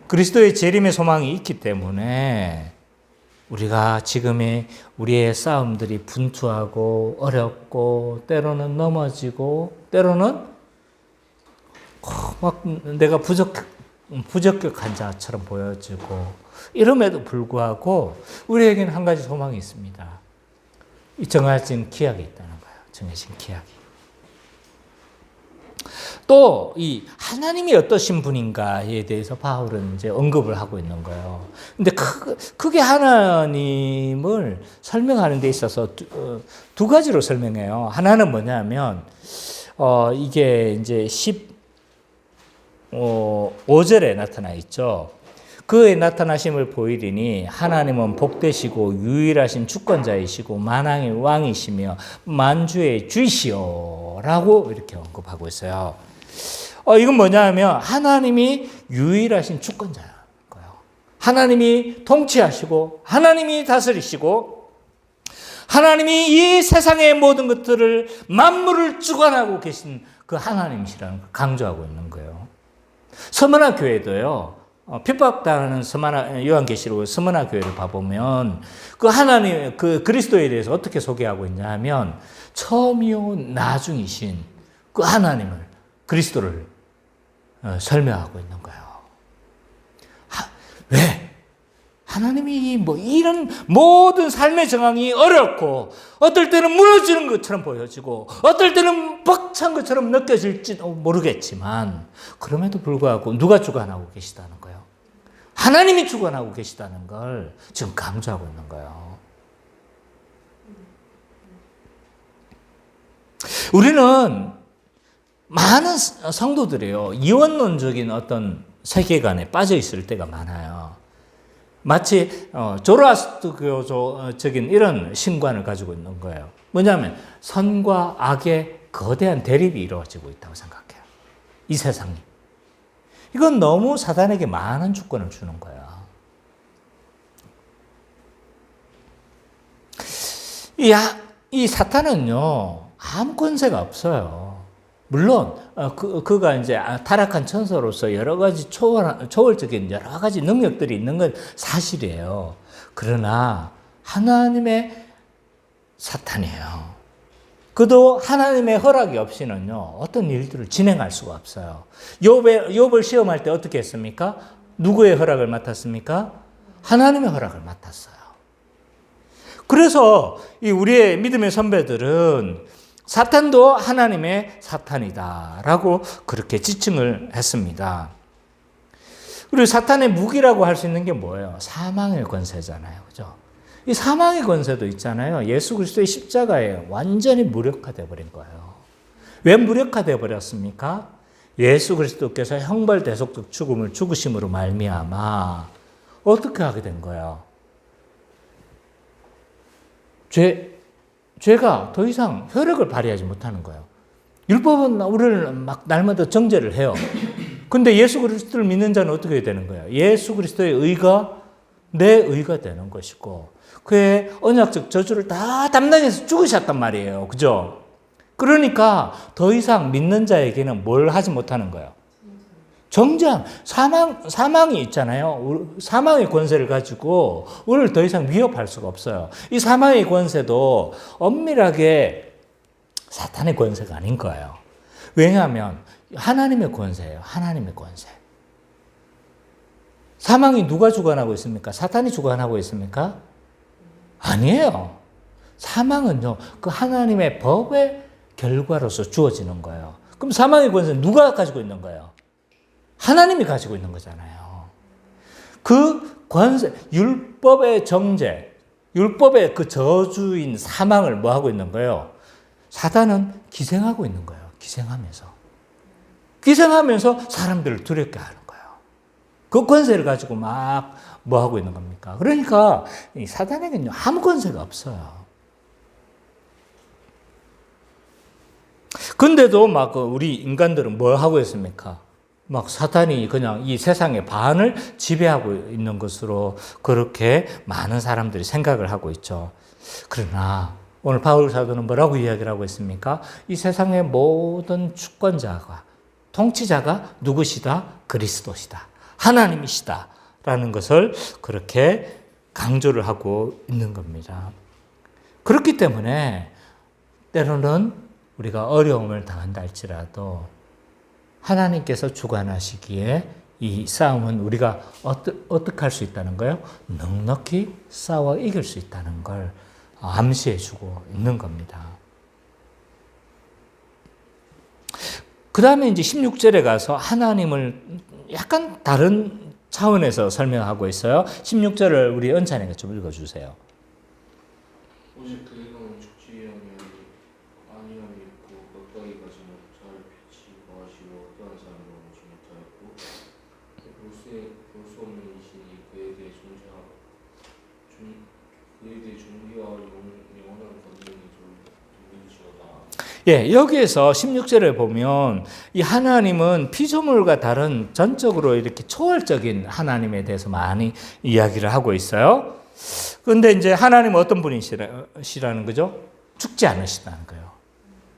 A: 그리스도의 재림의 소망이 있기 때문에 우리가 지금의 우리의 싸움들이 분투하고 어렵고 때로는 넘어지고 때로는 막 내가 부적격한 자처럼 보여지고 이럼에도 불구하고 우리에게는 한 가지 소망이 있습니다. 이 정해진 기약이 있다는 거예요. 정해진 기약이. 또 이 하나님이 어떠신 분인가에 대해서 바울은 이제 언급을 하고 있는 거예요. 근데 크게 하나님을 설명하는 데 있어서 두 가지로 설명해요. 하나는 뭐냐면 이게 이제 15절에 나타나 있죠. 그의 나타나심을 보이리니 하나님은 복되시고 유일하신 주권자이시고 만왕의 왕이시며 만주의 주이시오 라고 이렇게 언급하고 있어요. 이건 뭐냐면 하나님이 유일하신 주권자인 거예요. 하나님이 통치하시고 하나님이 다스리시고 하나님이 이 세상의 모든 것들을 만물을 주관하고 계신 그 하나님이시라는 걸 강조하고 있는 거예요. 서머나 교회도요. 핍박당하는 요한계시록 서머나 교회를 봐보면 그 하나님 그 그리스도에 대해서 어떻게 소개하고 있냐 하면 처음이요 나중이신 그 하나님을 그리스도를 설명하고 있는 거예요. 왜? 하나님이 뭐 이런 모든 삶의 정황이 어렵고 어떨 때는 무너지는 것처럼 보여지고 어떨 때는 벅찬 것처럼 느껴질지도 모르겠지만 그럼에도 불구하고 누가 주관하고 계시다는 거예요. 하나님이 주관하고 계시다는 걸 지금 강조하고 있는 거예요. 우리는 많은 성도들이요 이원론적인 어떤 세계관에 빠져 있을 때가 많아요. 마치 조로아스터교적인 이런 신관을 가지고 있는 거예요. 뭐냐면 선과 악의 거대한 대립이 이루어지고 있다고 생각해요. 이 세상이. 이건 너무 사단에게 많은 주권을 주는 거야. 이 사탄은요 아무 권세가 없어요. 물론 그가 이제 타락한 천사로서 여러 가지 초월적인 여러 가지 능력들이 있는 건 사실이에요. 그러나 하나님의 사탄이에요. 그도 하나님의 허락이 없이는요 어떤 일들을 진행할 수가 없어요. 욥을 시험할 때 어떻게 했습니까? 누구의 허락을 맡았습니까? 하나님의 허락을 맡았어요. 그래서 이 우리의 믿음의 선배들은 사탄도 하나님의 사탄이다라고 그렇게 지칭을 했습니다. 그리고 사탄의 무기라고 할 수 있는 게 뭐예요? 사망의 권세잖아요. 그죠? 이 사망의 권세도 있잖아요. 예수 그리스도의 십자가에 완전히 무력화되어 버린 거예요. 왜 무력화되어 버렸습니까? 예수 그리스도께서 형벌 대속적 죽음을 죽으심으로 말미암아 어떻게 하게 된 거예요? 죄가 더 이상 효력을 발휘하지 못하는 거예요. 율법은 우리를 막 날마다 정죄를 해요. 근데 예수 그리스도를 믿는 자는 어떻게 되는 거예요? 예수 그리스도의 의가 내 의가 되는 것이고 그의 언약적 저주를 다 담당해서 죽으셨단 말이에요. 그죠? 그러니까 더 이상 믿는 자에게는 뭘 하지 못하는 거예요? 정죄함, 사망이 있잖아요. 사망의 권세를 가지고 우리를 더 이상 위협할 수가 없어요. 이 사망의 권세도 엄밀하게 사탄의 권세가 아닌 거예요. 왜냐하면 하나님의 권세예요. 하나님의 권세. 사망이 누가 주관하고 있습니까? 사탄이 주관하고 있습니까? 아니에요. 사망은요, 그 하나님의 법의 결과로서 주어지는 거예요. 그럼 사망의 권세는 누가 가지고 있는 거예요? 하나님이 가지고 있는 거잖아요. 그 권세, 율법의 정죄, 율법의 그 저주인 사망을 뭐 하고 있는 거예요? 사단은 기생하고 있는 거예요. 기생하면서 사람들을 두렵게 하는 거예요. 그 권세를 가지고 막 뭐 하고 있는 겁니까? 그러니까 이 사단에게는 아무 권세가 없어요. 근데도 막 우리 인간들은 뭐 하고 있습니까? 막 사탄이 그냥 이 세상의 반을 지배하고 있는 것으로 그렇게 많은 사람들이 생각을 하고 있죠. 그러나 오늘 바울 사도는 뭐라고 이야기를 하고 있습니까? 이 세상의 모든 주권자가, 통치자가 누구시다? 그리스도시다. 하나님이시다. 라는 것을 그렇게 강조를 하고 있는 겁니다. 그렇기 때문에 때로는 우리가 어려움을 당한다 할지라도 하나님께서 주관하시기에 이 싸움은 우리가 어떻게 할 수 있다는 거예요? 넉넉히 싸워 이길 수 있다는 걸 암시해 주고 있는 겁니다. 그 다음에 이제 16절에 가서 하나님을 약간 다른 차원에서 설명하고 있어요. 16절을 우리 은찬이가 좀 읽어주세요.
D: 오직 그에게는 죽지 아니함이 있고 가까이 가지 못할 빛이 거하시고 어떠한 사람도 오지 못하였고 볼 수 없는 이신이 그에게 존귀와 영원한 권능이 돌리시오다.
A: 예, 여기에서 16절에 보면 이 하나님은 피조물과 다른 전적으로 이렇게 초월적인 하나님에 대해서 많이 이야기를 하고 있어요. 그런데 이제 하나님은 어떤 분이시라는 거죠? 죽지 않으시다는 거예요.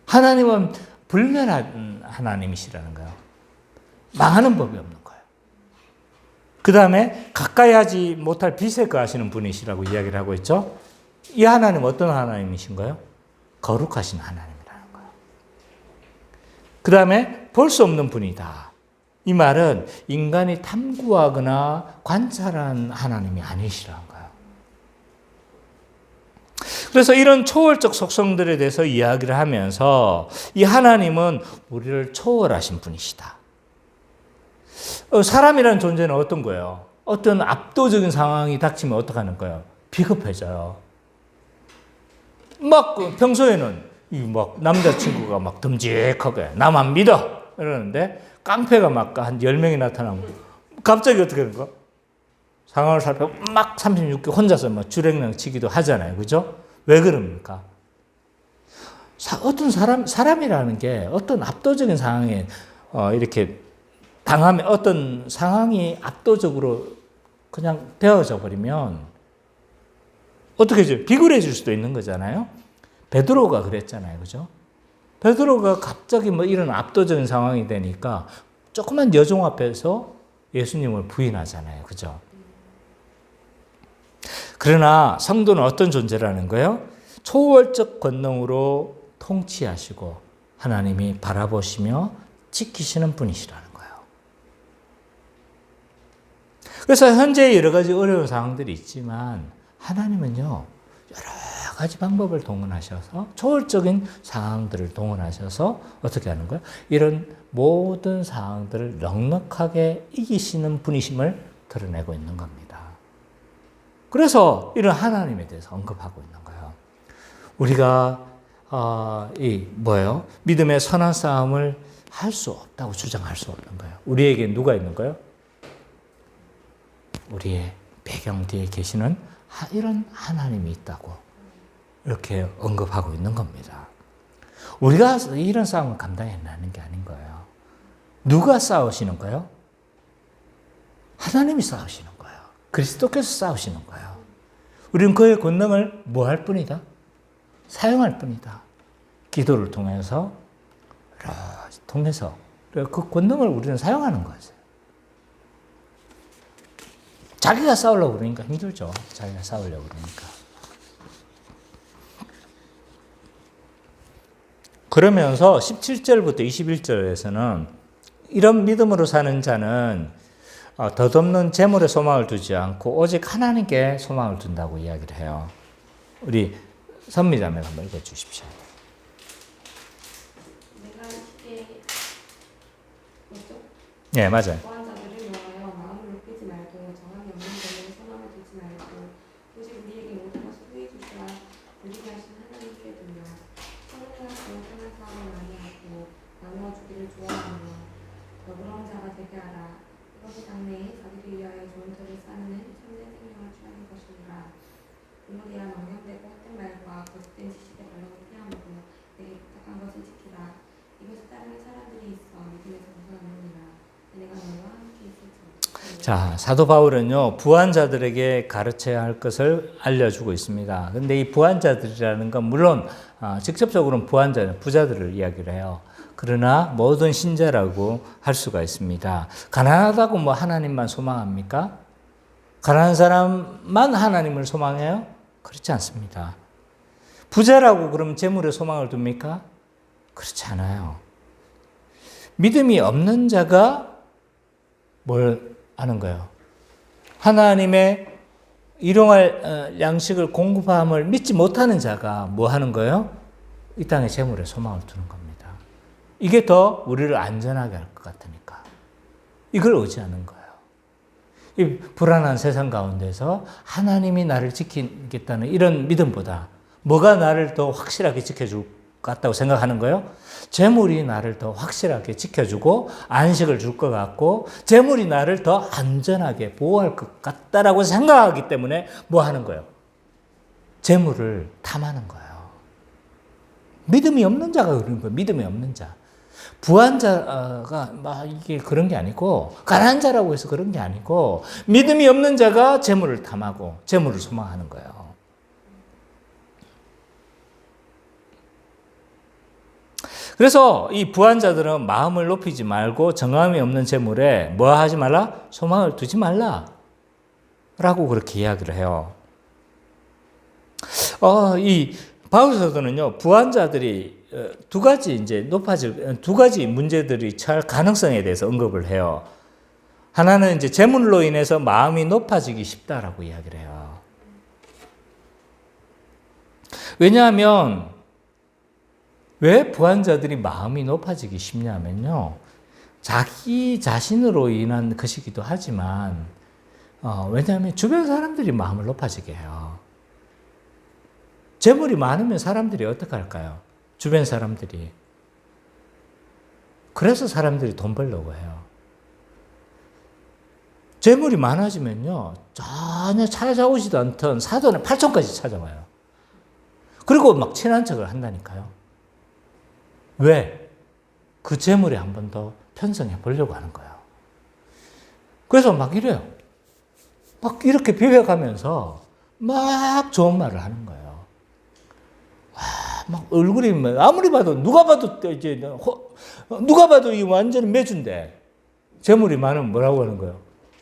A: 하나님은 불멸한 하나님이시라는 거예요. 망하는 법이 없는 거예요. 그 다음에 가까이 하지 못할 빛에 거하시는 분이시라고 이야기를 하고 있죠. 이 하나님은 어떤 하나님이신가요? 거룩하신 하나님이라는 거예요. 그 다음에 볼 수 없는 분이다. 이 말은 인간이 탐구하거나 관찰한 하나님이 아니시라는 거예요. 그래서 이런 초월적 속성들에 대해서 이야기를 하면서 이 하나님은 우리를 초월하신 분이시다. 사람이라는 존재는 어떤 거예요? 어떤 압도적인 상황이 닥치면 어떡하는 거예요? 비겁해져요. 막 평소에는 막 남자친구가 막 듬직하게 나만 믿어 이러는데 깡패가 막 한 10명이 나타나면 갑자기 어떻게 되는 거야? 상황을 살펴보면 막 36개 혼자서 막 주랭랑 치기도 하잖아요. 그죠? 왜 그럽니까? 어떤 사람이라는 게 어떤 압도적인 상황에 이렇게 당하면 어떤 상황이 압도적으로 그냥 되어져 버리면 어떻게 해요? 비굴해질 수도 있는 거잖아요. 베드로가 그랬잖아요. 그죠? 베드로가 갑자기 뭐 이런 압도적인 상황이 되니까 조그만 여종 앞에서 예수님을 부인하잖아요. 그죠? 그러나 성도는 어떤 존재라는 거예요? 초월적 권능으로 통치하시고 하나님이 바라보시며 지키시는 분이시라는 거예요. 그래서 현재 여러 가지 어려운 상황들이 있지만 하나님은요, 여러 가지 방법을 동원하셔서 초월적인 상황들을 동원하셔서 어떻게 하는 거예요? 이런 모든 상황들을 넉넉하게 이기시는 분이심을 드러내고 있는 겁니다. 그래서 이런 하나님에 대해서 언급하고 있는 거예요. 우리가 믿음의 선한 싸움을 할 수 없다고 주장할 수 없는 거예요. 우리에게 누가 있는 거예요? 우리의 배경 뒤에 계시는 이런 하나님이 있다고 이렇게 언급하고 있는 겁니다. 우리가 이런 싸움을 감당해내는 게 아닌 거예요. 누가 싸우시는 거예요? 하나님이 싸우시는 거예요. 그리스도께서 싸우시는 거예요. 우리는 그의 권능을 뭐 할 뿐이다? 사용할 뿐이다. 기도를 통해서 그 권능을 우리는 사용하는 거죠. 자기가 싸우려고 그러니까 힘들죠. 자기가 싸우려고 그러니까. 그러면서 17절부터 21절에서는 이런 믿음으로 사는 자는 덧없는 재물에 소망을 두지 않고 오직 하나님께 소망을 둔다고 이야기를 해요. 우리 선미자매 한번 읽어주십시오.
B: 내가 시대에 뭐죠?
A: 네, 맞아요.
B: 보안자들을 위하여 마음을 높이지 말고 정함이 없는 데에 소망을 두지 말고 오직 우리에게 모든 것을 후히 주시라 우리가 하신 하나님께 두며 성령과 정상한 사람을 많이 하고 나누어 주기를 좋아하며 더불어온 자가 되게 하라. 이것이 장래에 자기를 위하여 좋은 터를 쌓는 참된 생명을 취하는 것이니라. 이모디야 망령되고 헛된 말과 거짓된 지식에 발라고 피하므로 내게 부탁한 것을 지키라. 이것을 따르는 사람들이 있어 믿음에서 벗어나느니라. 내가 너와 함께 있을지어다.
A: 자, 사도 바울은요, 부한자들에게 가르쳐야 할 것을 알려주고 있습니다. 근데 이 부한자들이라는 건 물론 직접적으로는 부자들을 이야기를 해요. 그러나 모든 신자라고 할 수가 있습니다. 가난하다고 뭐 하나님만 소망합니까? 가난한 사람만 하나님을 소망해요? 그렇지 않습니다. 부자라고 그럼 재물에 소망을 둡니까? 그렇지 않아요. 믿음이 없는 자가 뭘 하는 거예요? 하나님의 일용할 양식을 공급함을 믿지 못하는 자가 뭐 하는 거예요? 이 땅에 재물에 소망을 두는 겁니다. 이게 더 우리를 안전하게 할 것 같으니까. 이걸 의지하는 거예요. 이 불안한 세상 가운데서 하나님이 나를 지키겠다는 이런 믿음보다 뭐가 나를 더 확실하게 지켜줄 것 같다고 생각하는 거예요? 재물이 나를 더 확실하게 지켜주고 안식을 줄 것 같고 재물이 나를 더 안전하게 보호할 것 같다라고 생각하기 때문에 뭐 하는 거예요? 재물을 탐하는 거예요. 믿음이 없는 자가 그런 거예요. 믿음이 없는 자. 부한 자가 막 이게 그런 게 아니고 가난한 자라고 해서 그런 게 아니고 믿음이 없는 자가 재물을 탐하고 재물을 소망하는 거예요. 그래서 이 부한 자들은 마음을 높이지 말고 정함이 없는 재물에 뭐 하지 말라? 소망을 두지 말라. 라고 그렇게 이야기를 해요. 이 바울 사도는요, 부한 자들이 두 가지 문제들이 처할 가능성에 대해서 언급을 해요. 하나는 이제 재물로 인해서 마음이 높아지기 쉽다라고 이야기를 해요. 왜냐하면 왜 부한 자들이 마음이 높아지기 쉽냐면요, 자기 자신으로 인한 것이기도 하지만 왜냐하면 주변 사람들이 마음을 높아지게 해요. 재물이 많으면 사람들이 어떻게 할까요? 주변 사람들이. 그래서 사람들이 돈 벌려고 해요. 재물이 많아지면요, 전혀 찾아오지도 않던 사돈의 8촌까지 찾아와요. 그리고 막 친한 척을 한다니까요. 왜? 그 재물에 한 번 더 편성해 보려고 하는 거예요. 그래서 막 이래요. 막 이렇게 비벼가면서 막 좋은 말을 하는 거예요. 막 얼굴이 아무리 봐도 누가 봐도 이 완전 매주인데 재물이 많으면 뭐라고 하는 거예요?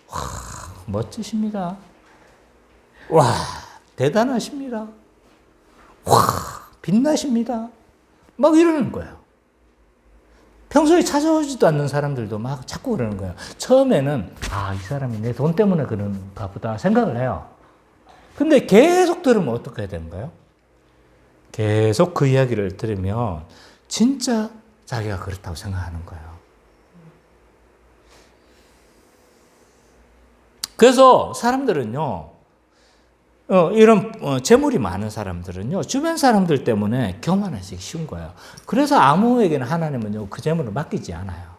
A: 와, 멋지십니다. 와, 대단하십니다. 와, 빛나십니다. 막 이러는 거예요. 평소에 찾아오지도 않는 사람들도 막 자꾸 그러는 거예요. 처음에는 이 사람이 내 돈 때문에 그런가 보다 생각을 해요. 근데 계속 들으면 어떻게 해야 되는 거예요? 계속 그 이야기를 들으면 진짜 자기가 그렇다고 생각하는 거예요. 그래서 사람들은요, 이런 재물이 많은 사람들은요, 주변 사람들 때문에 교만해지기 쉬운 거예요. 그래서 아무에게나 하나님은요, 그 재물을 맡기지 않아요.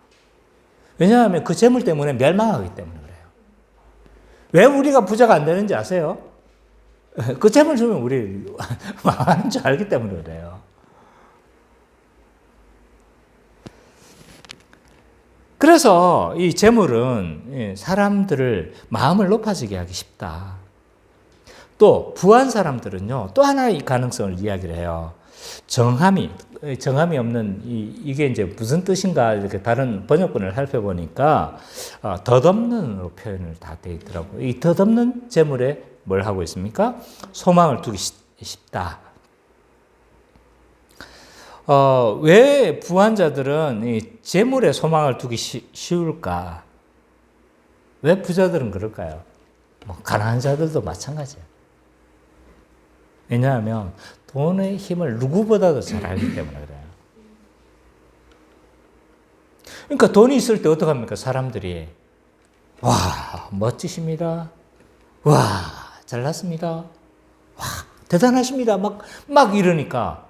A: 왜냐하면 그 재물 때문에 멸망하기 때문에 그래요. 왜 우리가 부자가 안 되는지 아세요? 그 재물 주면 우리 망하는 줄 알기 때문에 그래요. 그래서 이 재물은 사람들을 마음을 높아지게 하기 쉽다. 또 부한 사람들은요, 또 하나의 가능성을 이야기를 해요. 정함이 없는 이게 이제 무슨 뜻인가 이렇게 다른 번역본을 살펴보니까 덧없는으로 표현을 다 돼 있더라고요. 이 덧없는 재물에 뭘 하고 있습니까? 소망을 두기 쉽다. 왜 부한 자들은 이 재물에 소망을 두기 쉬울까? 왜 부자들은 그럴까요? 가난한 자들도 마찬가지예요. 왜냐하면 돈의 힘을 누구보다도 잘 알기 때문에 그래요. 그러니까 돈이 있을 때 어떡합니까? 사람들이 와, 멋지십니다. 와, 잘났습니다. 와, 대단하십니다. 막 이러니까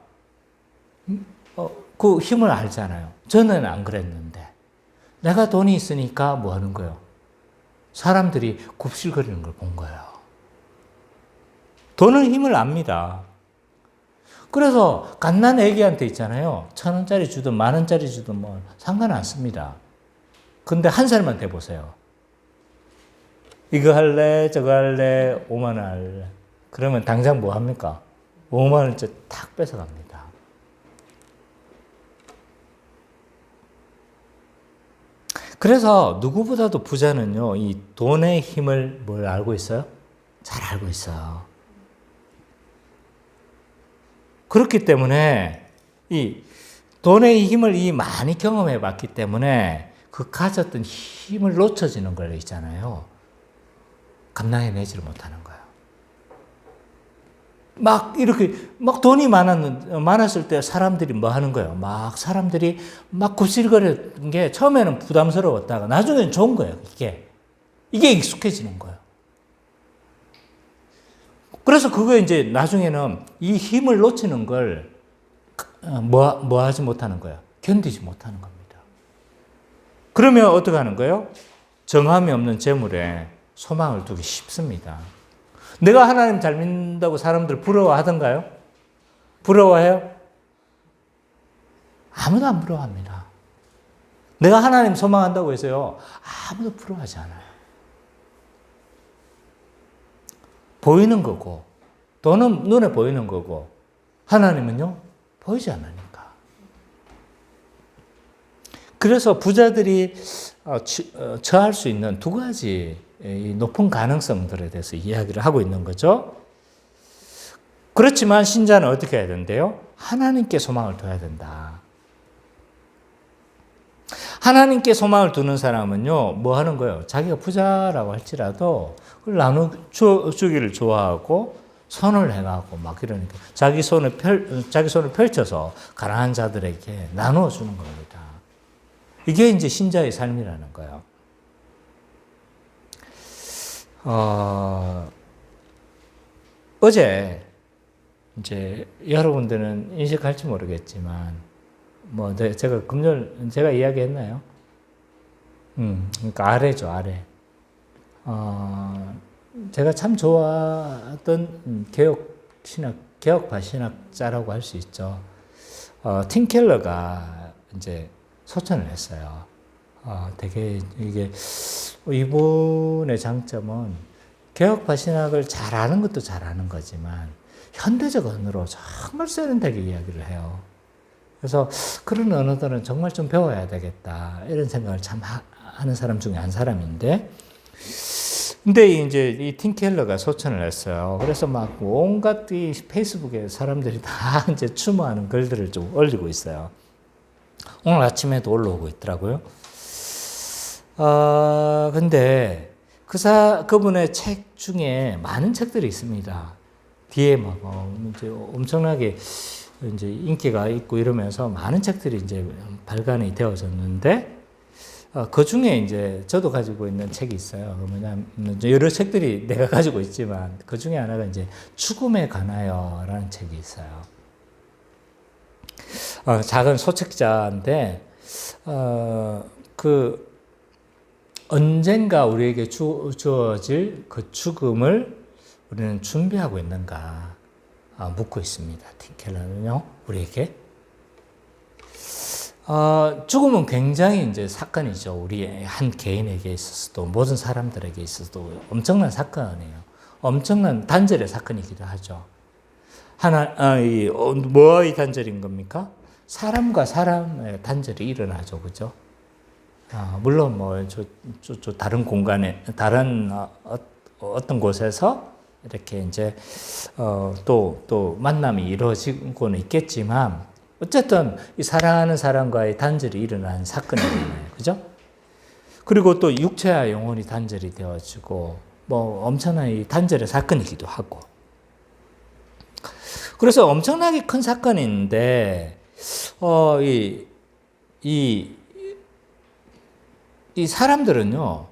A: 그 힘을 알잖아요. 저는 안 그랬는데 내가 돈이 있으니까 뭐 하는 거예요? 사람들이 굽실거리는 걸 본 거예요. 돈은 힘을 압니다. 그래서 갓난 애기한테 있잖아요. 1,000원짜리 주든 10,000원짜리 주든 뭐 상관 안 씁니다. 근데 한 살만 돼보세요. 이거 할래, 저거 할래, 5만 원 할래. 그러면 당장 뭐 합니까? 5만 원째 탁 뺏어갑니다. 그래서 누구보다도 부자는요, 이 돈의 힘을 뭘 알고 있어요? 잘 알고 있어요. 그렇기 때문에 이 돈의 힘을 많이 경험해 봤기 때문에 그 가졌던 힘을 놓쳐지는 걸 있잖아요. 감당해내지를 못하는 거예요. 막 이렇게 막 돈이 많았을 때 사람들이 뭐 하는 거예요? 막 사람들이 막 굽실거리는 게 처음에는 부담스러웠다가 나중에는 좋은 거예요. 이게 익숙해지는 거예요. 그래서 그거 이제 나중에는 이 힘을 놓치는 걸 뭐 하지 못하는 거예요? 견디지 못하는 겁니다. 그러면 어떻게 하는 거예요? 정함이 없는 재물에 소망을 두기 쉽습니다. 내가 하나님 잘 믿는다고 사람들 부러워하던가요? 부러워해요? 아무도 안 부러워합니다. 내가 하나님 소망한다고 해서요, 아무도 부러워하지 않아요. 보이는 거고, 돈은 눈에 보이는 거고, 하나님은요, 보이지 않으니까. 그래서 부자들이 처할 수 있는 두 가지 높은 가능성들에 대해서 이야기를 하고 있는 거죠. 그렇지만 신자는 어떻게 해야 된대요? 하나님께 소망을 둬야 된다. 하나님께 소망을 두는 사람은요, 뭐 하는 거예요? 자기가 부자라고 할지라도 그걸 나눠주기를 좋아하고 선을 행하고 막 이러니까 자기 손을 펼쳐서 가난한 자들에게 나누어 주는 겁니다. 이게 이제 신자의 삶이라는 거예요. 어제 이제 여러분들은 인식할지 모르겠지만 뭐 제가 금요일 제가 이야기했나요? 그러니까 아래죠, 아래. 제가 참 좋아하던 개혁파 신학자라고 할 수 있죠. 팀 켈러가 이제 소천을 했어요. 되게 이게 이분의 장점은 개혁파 신학을 잘하는 것도 잘하는 거지만 현대적 언어로 정말 세련되게 이야기를 해요. 그래서 그런 언어들은 정말 좀 배워야 되겠다 이런 생각을 참 하는 사람 중에 한 사람인데, 근데 이제 이 팀 켈러가 소천을 했어요. 그래서 막 온갖 이 페이스북에 사람들이 다 이제 추모하는 글들을 좀 올리고 있어요. 오늘 아침에도 올라오고 있더라고요. 근데 그분의 책 중에 많은 책들이 있습니다. 뒤에 막 이제 엄청나게 이제 인기가 있고 이러면서 많은 책들이 이제 발간이 되어졌는데, 그 중에 이제 저도 가지고 있는 책이 있어요. 뭐냐면 여러 책들이 내가 가지고 있지만 그 중에 하나가 이제 죽음에 관하여라는 책이 있어요. 작은 소책자인데 그 언젠가 우리에게 주어질 그 죽음을 우리는 준비하고 있는가 묻고 있습니다. 틴켈러는요, 우리에게. 죽음은 굉장히 이제 사건이죠. 우리 한 개인에게 있어서도 모든 사람들에게 있어서도 엄청난 사건이에요. 엄청난 단절의 사건이기도 하죠. 뭐의 단절인 겁니까? 사람과 사람의 단절이 일어나죠, 그죠? 물론 다른 공간에 다른 어떤 곳에서 이렇게 이제 또 만남이 이루어지고는 있겠지만. 어쨌든 이 사랑하는 사람과의 단절이 일어난 사건이잖아요. 그죠? 그리고 또 육체와 영혼이 단절이 되어지고 뭐 엄청난 이 단절의 사건이기도 하고. 그래서 엄청나게 큰 사건인데 이 사람들은요,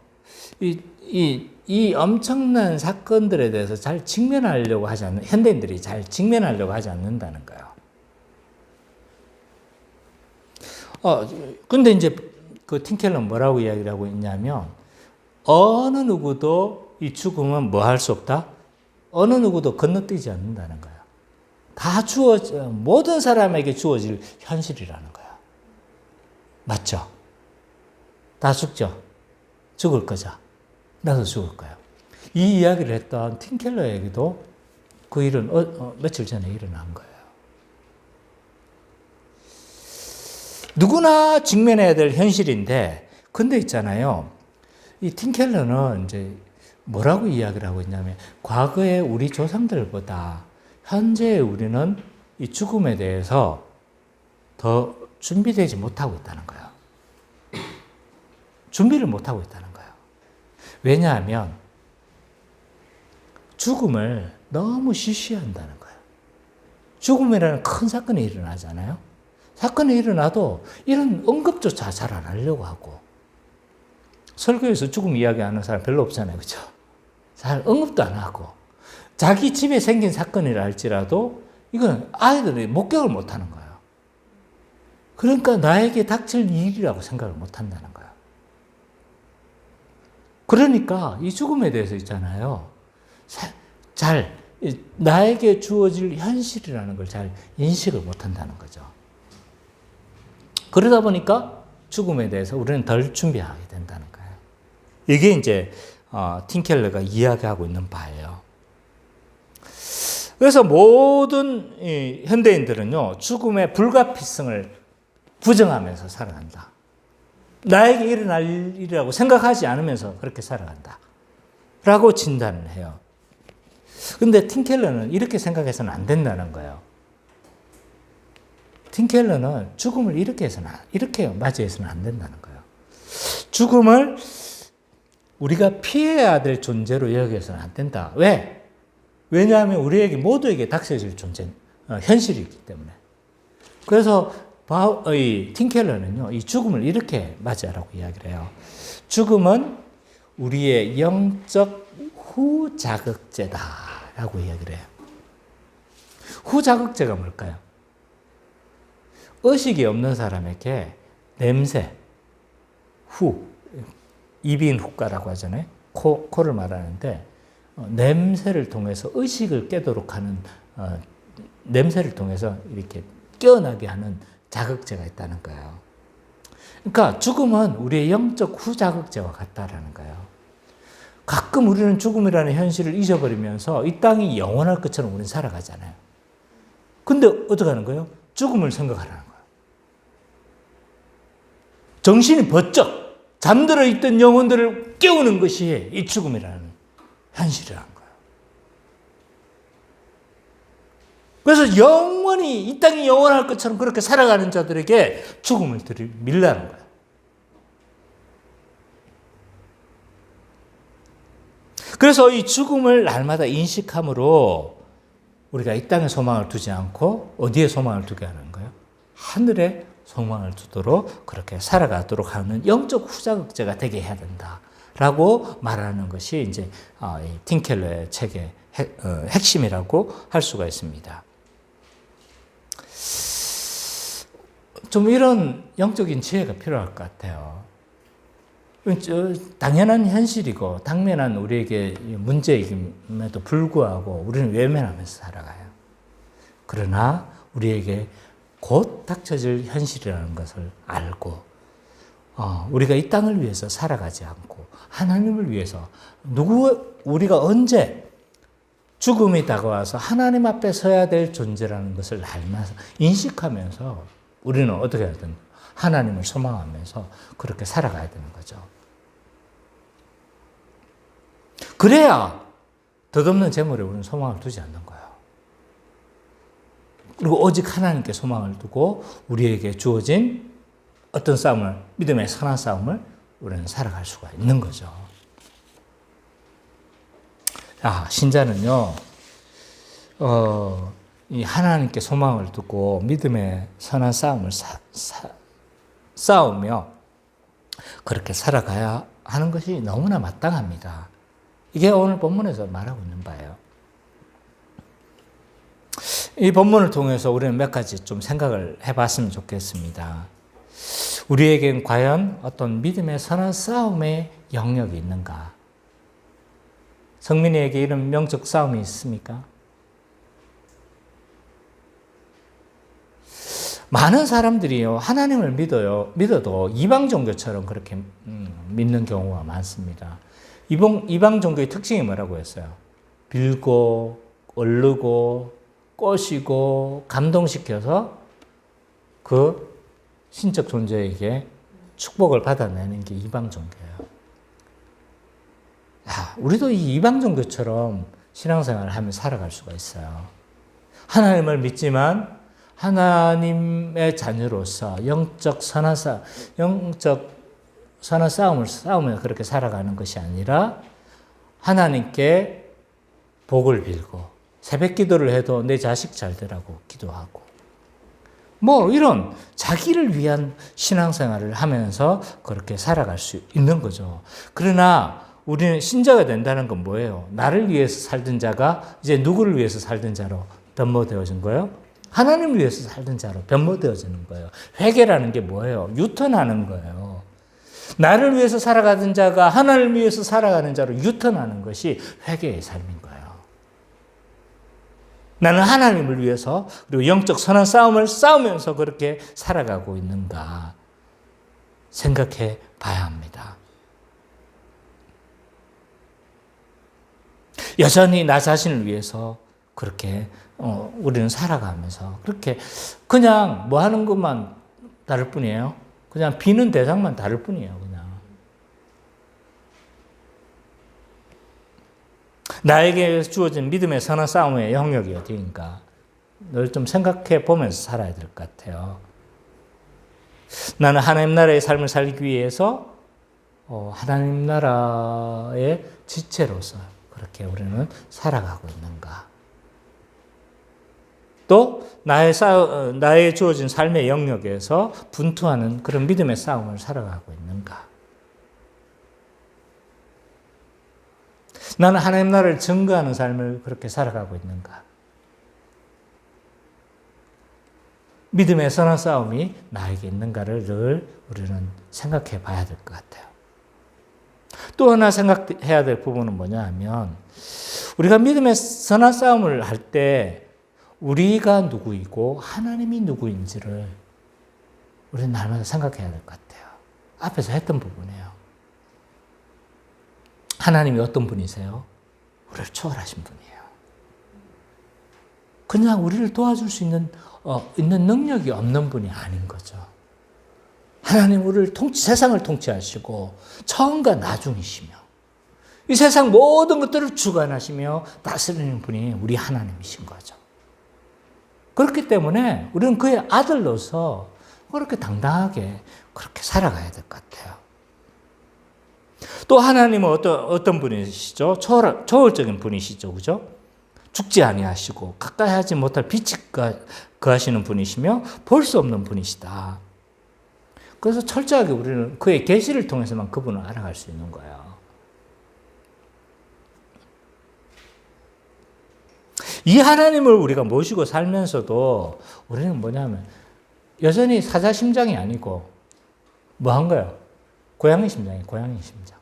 A: 이 엄청난 사건들에 대해서 잘 직면하려고 하지 않는, 현대인들이 잘 직면하려고 하지 않는다는 거예요. 근데 이제 그 틴켈러는 뭐라고 이야기를 하고 있냐면, 어느 누구도 이 죽음은 뭐 할 수 없다? 어느 누구도 건너뛰지 않는다는 거예요. 모든 사람에게 주어질 현실이라는 거예요. 맞죠? 다 죽죠? 죽을 거죠? 나도 죽을 거예요. 이 이야기를 했던 틴켈러에게도 그 일은 며칠 전에 일어난 거예요. 누구나 직면해야 될 현실인데, 근데 있잖아요. 이 틴켈러는 이제 뭐라고 이야기를 하고 있냐면, 과거에 우리 조상들보다 현재 우리는 이 죽음에 대해서 더 준비되지 못하고 있다는 거예요. 준비를 못하고 있다는 거예요. 왜냐하면 죽음을 너무 시시한다는 거예요. 죽음이라는 큰 사건이 일어나잖아요. 사건이 일어나도 이런 언급조차 잘 안 하려고 하고, 설교에서 죽음 이야기하는 사람 별로 없잖아요. 그렇죠? 잘 언급도 안 하고, 자기 집에 생긴 사건이라 할지라도 이건 아이들이 목격을 못 하는 거예요. 그러니까 나에게 닥칠 일이라고 생각을 못 한다는 거예요. 그러니까 이 죽음에 대해서 있잖아요. 잘 나에게 주어질 현실이라는 걸 잘 인식을 못 한다는 거죠. 그러다 보니까 죽음에 대해서 우리는 덜 준비하게 된다는 거예요. 이게 이제 팀켈러가 이야기하고 있는 바예요. 그래서 모든 현대인들은요, 죽음의 불가피성을 부정하면서 살아간다. 나에게 일어날 일이라고 생각하지 않으면서 그렇게 살아간다. 라고 진단을 해요. 근데 팀켈러는 이렇게 생각해서는 안 된다는 거예요. 팀켈러는 죽음을 이렇게 맞이해서는 안 된다는 거예요. 죽음을 우리가 피해야 될 존재로 여겨서는 안 된다. 왜? 왜냐하면 우리에게 모두에게 닥쳐질 존재, 현실이기 때문에. 그래서 팀켈러는요, 이 죽음을 이렇게 맞이하라고 이야기를 해요. 죽음은 우리의 영적 후자극제다라고 이야기를 해요. 후자극제가 뭘까요? 의식이 없는 사람에게 냄새, 이빈 후가라고 하잖아요. 코를 말하는데, 냄새를 통해서 의식을 깨도록 하는, 냄새를 통해서 이렇게 깨어나게 하는 자극제가 있다는 거예요. 그러니까 죽음은 우리의 영적 후자극제와 같다라는 거예요. 가끔 우리는 죽음이라는 현실을 잊어버리면서 이 땅이 영원할 것처럼 우리는 살아가잖아요. 근데 어떻게 하는 거예요? 죽음을 생각하라는 거예요. 정신이 번쩍 잠들어 있던 영혼들을 깨우는 것이 이 죽음이라는 현실이라는 거예요. 그래서 영원히 이 땅이 영원할 것처럼 그렇게 살아가는 자들에게 죽음을 들이밀라는 거예요. 그래서 이 죽음을 날마다 인식함으로 우리가 이 땅에 소망을 두지 않고 어디에 소망을 두게 하는 거예요? 하늘에 소망을 두도록 그렇게 살아가도록 하는 영적 후자극제가 되게 해야 된다라고 말하는 것이 이제 팀켈러의 책의 핵심이라고 할 수가 있습니다. 좀 이런 영적인 지혜가 필요할 것 같아요. 당연한 현실이고 당면한 우리에게 문제임에도 불구하고 우리는 외면하면서 살아가요. 그러나 우리에게 곧 닥쳐질 현실이라는 것을 알고 우리가 이 땅을 위해서 살아가지 않고 하나님을 위해서 우리가 언제 죽음이 다가와서 하나님 앞에 서야 될 존재라는 것을 알면서 인식하면서 우리는 어떻게 해야 되는가? 하나님을 소망하면서 그렇게 살아가야 되는 거죠. 그래야 덧없는 재물에 우리는 소망을 두지 않는 거예요. 그리고 오직 하나님께 소망을 두고 우리에게 주어진 어떤 싸움을, 믿음의 선한 싸움을 우리는 살아갈 수가 있는 거죠. 신자는요, 이 하나님께 소망을 두고 믿음의 선한 싸움을 싸우며 그렇게 살아가야 하는 것이 너무나 마땅합니다. 이게 오늘 본문에서 말하고 있는 바예요. 이 본문을 통해서 우리는 몇 가지 좀 생각을 해봤으면 좋겠습니다. 우리에겐 과연 어떤 믿음의 선한 싸움의 영역이 있는가? 성민이에게 이런 명적 싸움이 있습니까? 많은 사람들이요, 하나님을 믿어도 이방 종교처럼 그렇게 믿는 경우가 많습니다. 이방 종교의 특징이 뭐라고 했어요? 빌고, 얼르고, 꼬시고, 감동시켜서 그 신적 존재에게 축복을 받아내는 게 이방 종교예요. 우리도 이 이방 종교처럼 신앙생활을 하며 살아갈 수가 있어요. 하나님을 믿지만 하나님의 자녀로서 영적 선한 싸움을 싸우며 그렇게 살아가는 것이 아니라 하나님께 복을 빌고 새벽 기도를 해도 내 자식 잘 되라고 기도하고 뭐 이런 자기를 위한 신앙생활을 하면서 그렇게 살아갈 수 있는 거죠. 그러나 우리는 신자가 된다는 건 뭐예요? 나를 위해서 살던 자가 이제 누구를 위해서 살던 자로 변모되어진 거예요? 하나님을 위해서 살던 자로 변모되어지는 거예요. 회개라는 게 뭐예요? 유턴하는 거예요. 나를 위해서 살아가던 자가 하나님을 위해서 살아가는 자로 유턴하는 것이 회개의 삶인 거예요. 나는 하나님을 위해서 그리고 영적 선한 싸움을 싸우면서 그렇게 살아가고 있는가 생각해 봐야 합니다. 여전히 나 자신을 위해서 그렇게 우리는 살아가면서 그렇게 그냥 뭐 하는 것만 다를 뿐이에요. 그냥 비는 대상만 다를 뿐이에요. 그냥 나에게 주어진 믿음의 선한 싸움의 영역이 어디인가 늘 좀 생각해 보면서 살아야 될 것 같아요. 나는 하나님 나라의 삶을 살기 위해서 하나님 나라의 지체로서 그렇게 우리는 살아가고 있는가? 또 나의 주어진 삶의 영역에서 분투하는 그런 믿음의 싸움을 살아가고 있는가? 나는 하나님 나라를 증거하는 삶을 그렇게 살아가고 있는가? 믿음의 선한 싸움이 나에게 있는가를 늘 우리는 생각해 봐야 될 것 같아요. 또 하나 생각해야 될 부분은 뭐냐 하면 우리가 믿음의 선한 싸움을 할 때 우리가 누구이고 하나님이 누구인지를 우리는 날마다 생각해야 될 것 같아요. 앞에서 했던 부분이에요. 하나님이 어떤 분이세요? 우리를 초월하신 분이에요. 그냥 우리를 도와줄 수 있는 능력이 없는 분이 아닌 거죠. 하나님 우리를 세상을 통치하시고 처음과 나중이시며 이 세상 모든 것들을 주관하시며 다스리는 분이 우리 하나님이신 거죠. 그렇기 때문에 우리는 그의 아들로서 그렇게 당당하게 그렇게 살아가야 될 것 같아요. 또 하나님은 어떤 분이시죠? 초월적인 분이시죠. 그죠? 죽지 아니하시고 가까이 하지 못할 빛이 거하시는 분이시며 볼 수 없는 분이시다. 그래서 철저하게 우리는 그의 계시를 통해서만 그분을 알아갈 수 있는 거예요. 이 하나님을 우리가 모시고 살면서도 우리는 뭐냐면 여전히 사자 심장이 아니고 뭐 한 거예요? 고양이 심장이에요. 고양이 심장.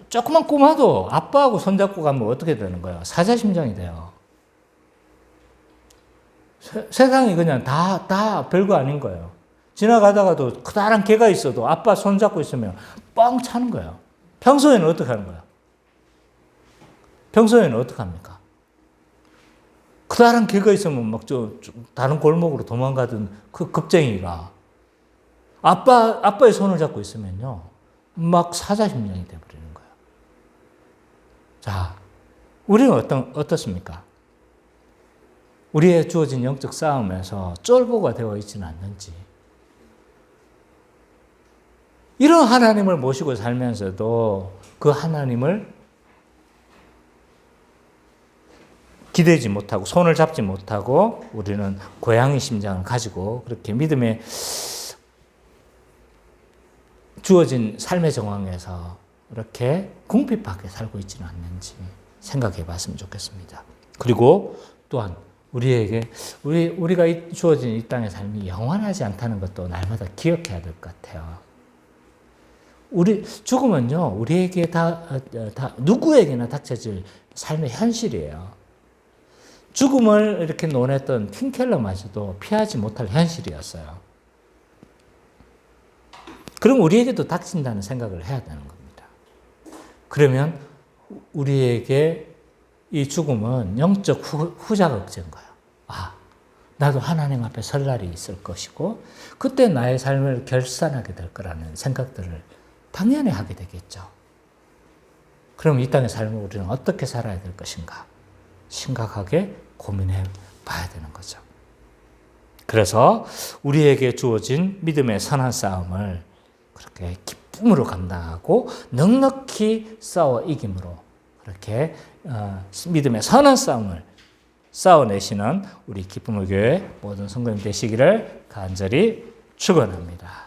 A: 조그만 꼬마도 아빠하고 손잡고 가면 어떻게 되는 거예요? 사자 심장이 돼요. 세상이 그냥 다 별거 아닌 거예요. 지나가다가도 커다란 개가 있어도 아빠 손잡고 있으면 뻥 차는 거예요. 평소에는 어떻게 하는 거예요? 평소에는 어떻게 합니까? 커다란 개가 있으면 막 다른 골목으로 도망가던 그 겁쟁이가 아빠의 손을 잡고 있으면요. 막 사자 심장이 되어버리는 거예요. 자, 우리는 어떻습니까? 우리의 주어진 영적 싸움에서 쫄보가 되어 있지는 않는지. 이런 하나님을 모시고 살면서도 그 하나님을 기대지 못하고 손을 잡지 못하고 우리는 고양이 심장을 가지고 그렇게 믿음의 주어진 삶의 정황에서 이렇게 궁핍하게 살고 있지는 않는지 생각해 봤으면 좋겠습니다. 그리고 또한 우리가 주어진 이 땅의 삶이 영원하지 않다는 것도 날마다 기억해야 될 것 같아요. 죽음은요, 우리에게 누구에게나 닥쳐질 삶의 현실이에요. 죽음을 이렇게 논했던 틴켈러마저도 피하지 못할 현실이었어요. 그럼 우리에게도 닥친다는 생각을 해야 되는 겁니다. 그러면 우리에게 이 죽음은 영적 후자극제인 거예요. 나도 하나님 앞에 설 날이 있을 것이고 그때 나의 삶을 결산하게 될 거라는 생각들을 당연히 하게 되겠죠. 그럼 이 땅의 삶을 우리는 어떻게 살아야 될 것인가? 심각하게 고민해 봐야 되는 거죠. 그래서 우리에게 주어진 믿음의 선한 싸움을 그렇게 기쁨으로 감당하고 넉넉히 싸워 이김으로 그렇게 믿음의 선한 싸움을 싸워내시는 우리 기쁨의 교회 모든 성도님 되시기를 간절히 축원합니다.